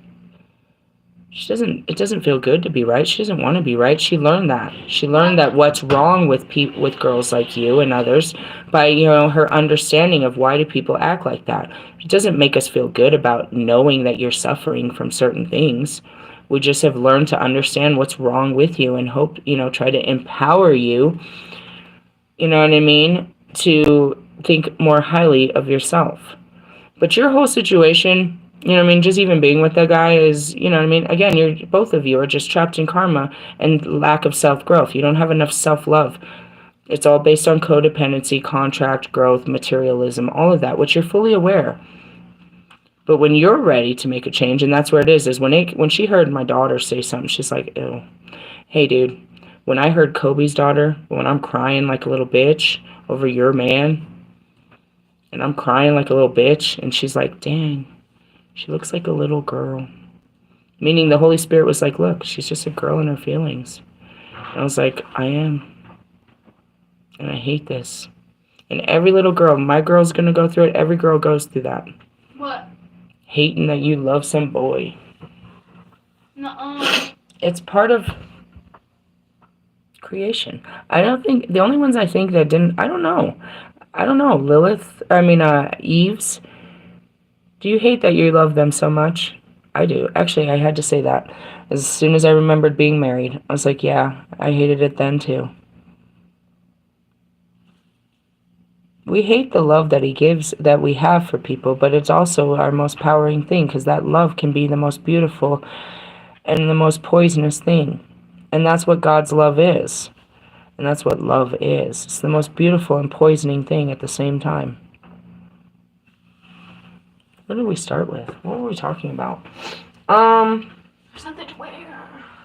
It doesn't feel good to be right. She doesn't want to be right. She learned that. She learned that what's wrong with with girls like you and others by, her understanding of why do people act like that. It doesn't make us feel good about knowing that you're suffering from certain things. We just have learned to understand what's wrong with you and hope, try to empower you, you know what I mean, to think more highly of yourself. But your whole situation, just even being with that guy is, again, both of you are just trapped in karma and lack of self-growth. You don't have enough self-love. It's all based on codependency, contract, growth, materialism, all of that, which you're fully aware. But when you're ready to make a change, and that's where it is when she heard my daughter say something, she's like, ew. Hey, dude, when I heard Kobe's daughter, when I'm crying like a little bitch over your man, and I'm crying like a little bitch, and she's like, dang, she looks like a little girl. Meaning the Holy Spirit was like, look, she's just a girl in her feelings. And I was like, I am. And I hate this. And every little girl, my girl's going to go through it. Every girl goes through that. What? Hating that you love some boy. Nuh-uh. It's part of creation. I don't think, the only ones I think that didn't, I don't know. Eve's. Do you hate that you love them so much? I do. Actually, I had to say that. As soon as I remembered being married, I was like, yeah, I hated it then too. We hate the love that he gives, that we have for people, but it's also our most powering thing, because that love can be the most beautiful and the most poisonous thing. And that's what God's love is. And that's what love is. It's the most beautiful and poisoning thing at the same time. What did we start with? What were we talking about? Something to wear.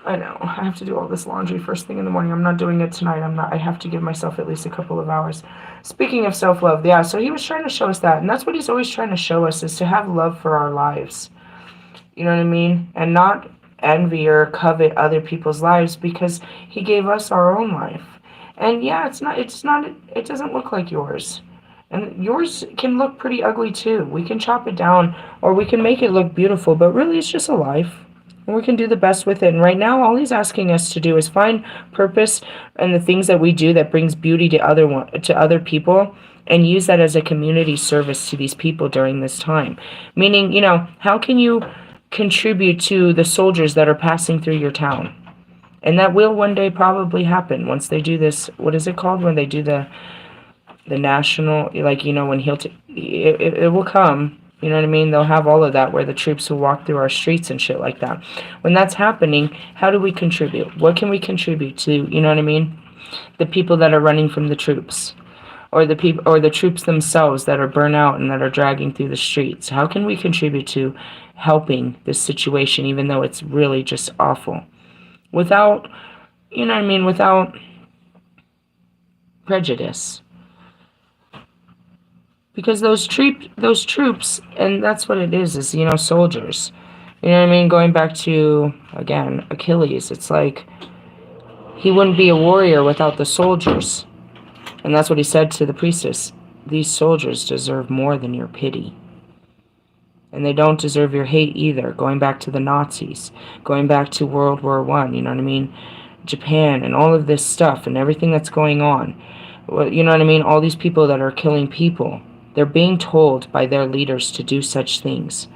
I know. I have to do all this laundry first thing in the morning. I'm not doing it tonight. I have to give myself at least a couple of hours. Speaking of self-love, yeah, so he was trying to show us that. And that's what he's always trying to show us, is to have love for our lives. You know what I mean? And not envy or covet other people's lives, because he gave us our own life. And yeah, it doesn't look like yours. And yours can look pretty ugly too. We can chop it down, or we can make it look beautiful, but really it's just a life. And we can do the best with it. And right now, all he's asking us to do is find purpose and the things that we do that brings beauty to other people, and use that as a community service to these people during this time. Meaning, how can you contribute to the soldiers that are passing through your town? And that will one day probably happen once they do this. What is it called when they do the national, when it will come, you know what I mean? They'll have all of that where the troops will walk through our streets and shit like that. When that's happening, how do we contribute? What can we contribute to, you know what I mean? The people that are running from the troops, or the troops themselves that are burnt out and that are dragging through the streets. How can we contribute to helping this situation, even though it's really just awful? Without, without prejudice. Because those troops, and that's what it is, soldiers. You know what I mean? Going back to, again, Achilles, it's like he wouldn't be a warrior without the soldiers. And that's what he said to the priestess. These soldiers deserve more than your pity. And they don't deserve your hate either. Going back to the Nazis, going back to World War I, you know what I mean? Japan and all of this stuff and everything that's going on. You know what I mean? All these people that are killing people. They're being told by their leaders to do such things.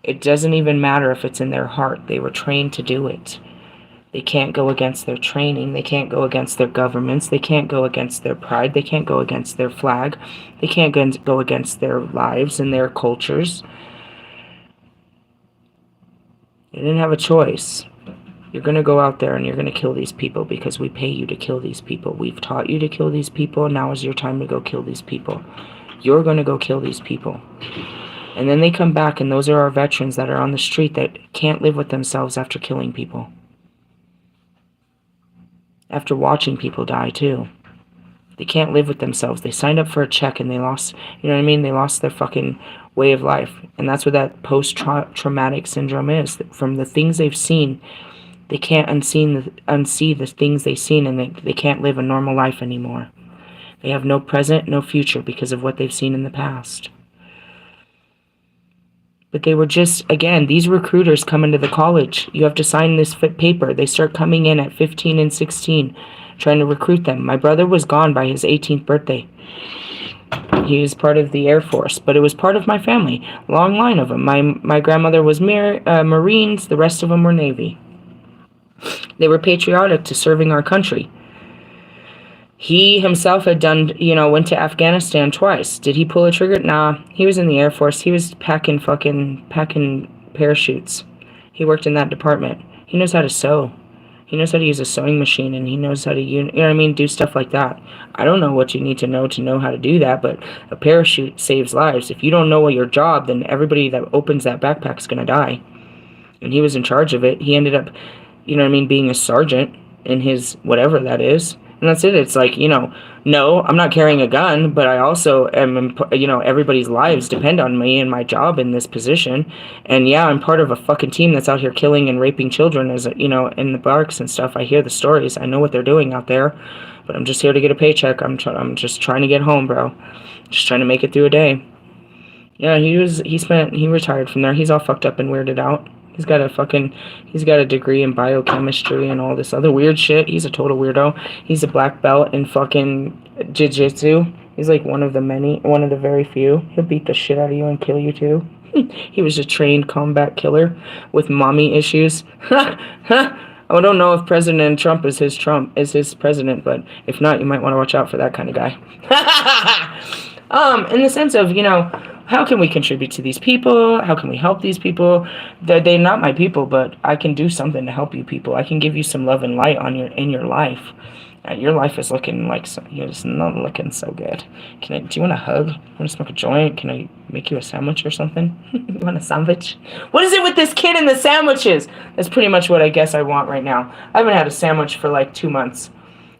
It doesn't even matter if it's in their heart. They were trained to do it. They can't go against their training. They can't go against their governments. They can't go against their pride. They can't go against their flag. They can't go against their lives and their cultures. They didn't have a choice. You're going to go out there and you're going to kill these people because we pay you to kill these people. We've taught you to kill these people. Now is your time to go kill these people. You're going to go kill these people. And then they come back, and those are our veterans that are on the street that can't live with themselves after killing people. After watching people die, too. They can't live with themselves. They signed up for a check, and they lost, you know what I mean? They lost their fucking way of life. And that's what that post-traumatic syndrome is. From the things they've seen, They can't unsee the things they've seen, and they can't live a normal life anymore. They have no present, no future because of what they've seen in the past. But they were just, again, these recruiters come into the college. You have to sign this paper. They start coming in at 15 and 16, trying to recruit them. My brother was gone by his 18th birthday. He was part of the Air Force, but it was part of my family. Long line of them. My grandmother was Marines. The rest of them were Navy. They were patriotic to serving our country. He himself had done, went to Afghanistan twice. Did he pull a trigger? Nah. He was in the Air Force. He was packing parachutes. He worked in that department. He knows how to sew. He knows how to use a sewing machine, and he knows how to, do stuff like that. I don't know what you need to know how to do that, but a parachute saves lives. If you don't know your job, then everybody that opens that backpack is going to die. And he was in charge of it. He ended up, being a sergeant in his whatever that is. And that's it. It's like, no, I'm not carrying a gun, but I also am, everybody's lives depend on me and my job in this position. And yeah, I'm part of a fucking team that's out here killing and raping children as, in the barracks and stuff. I hear the stories. I know what they're doing out there, but I'm just here to get a paycheck. I'm just trying to get home, bro. Just trying to make it through a day. Yeah, he retired from there. He's all fucked up and weirded out. He's got a degree in biochemistry and all this other weird shit. He's a total weirdo. He's a black belt in fucking jiu-jitsu. He's like one of the very few. He'll beat the shit out of you and kill you too. He was a trained combat killer with mommy issues. I don't know if President Trump is his president, but if not, you might want to watch out for that kind of guy. In the sense of, how can we contribute to these people? How can we help these people? They're not my people, but I can do something to help you people. I can give you some love and light in your life. Your life is looking like you're just not looking so good. Do you want a hug? Want to smoke a joint? Can I make you a sandwich or something? You want a sandwich? What is it with this kid and the sandwiches? That's pretty much what I guess I want right now. I haven't had a sandwich for like 2 months.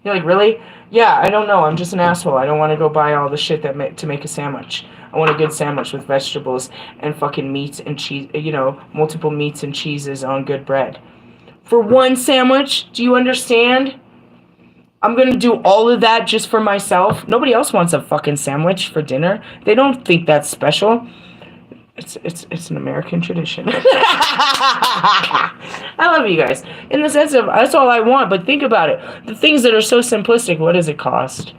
You're like, really? Yeah, I don't know. I'm just an asshole. I don't want to go buy all the shit to make a sandwich. I want a good sandwich with vegetables and fucking meats and cheese, multiple meats and cheeses on good bread. For one sandwich, do you understand? I'm going to do all of that just for myself. Nobody else wants a fucking sandwich for dinner. They don't think that's special. It's an American tradition. I love you guys. In the sense of, that's all I want, but think about it. The things that are so simplistic, what does it cost?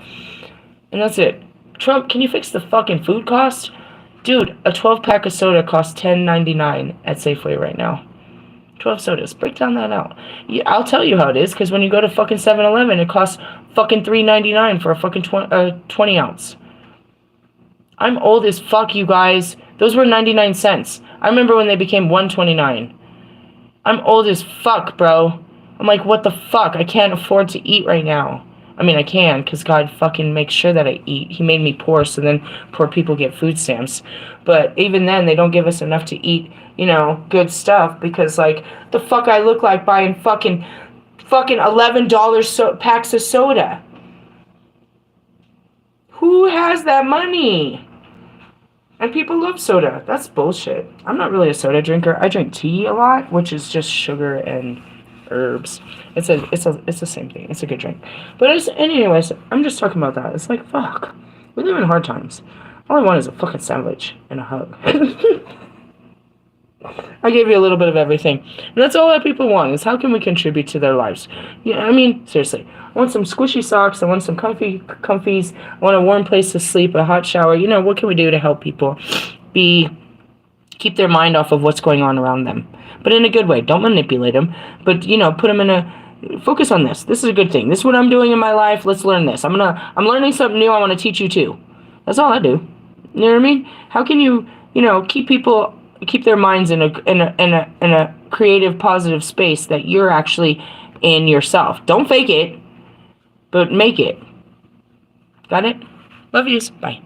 And that's it. Trump, can you fix the fucking food cost? Dude, a 12-pack of soda costs $10.99 at Safeway right now. 12 sodas. Break down that out. Yeah, I'll tell you how it is, because when you go to fucking 7-Eleven, it costs fucking $3.99 for a fucking 20 ounce. I'm old as fuck, you guys. Those were 99 cents. I remember when they became $1.29. I'm old as fuck, bro. I'm like, what the fuck? I can't afford to eat right now. I mean, I can, because God fucking makes sure that I eat. He made me poor, so then poor people get food stamps. But even then, they don't give us enough to eat, good stuff, because, like, the fuck I look like buying fucking $11 packs of soda. Who has that money? And people love soda. That's bullshit. I'm not really a soda drinker. I drink tea a lot, which is just sugar and herbs. It's the same thing. It's a good drink. But anyways, I'm just talking about that. It's like, fuck. We live in hard times. All I want is a fucking sandwich and a hug. I gave you a little bit of everything. And that's all that people want, is how can we contribute to their lives? Yeah, I mean, seriously. I want some squishy socks. I want some comfies. I want a warm place to sleep, a hot shower. What can we do to help people keep their mind off of what's going on around them? But in a good way. Don't manipulate them. But, put them in focus on this. This is a good thing. This is what I'm doing in my life. Let's learn this. I'm learning something new. I want to teach you too. That's all I do. You know what I mean? How can you, keep their minds in a creative, positive space that you're actually in yourself? Don't fake it, but make it. Got it? Love yous. Bye.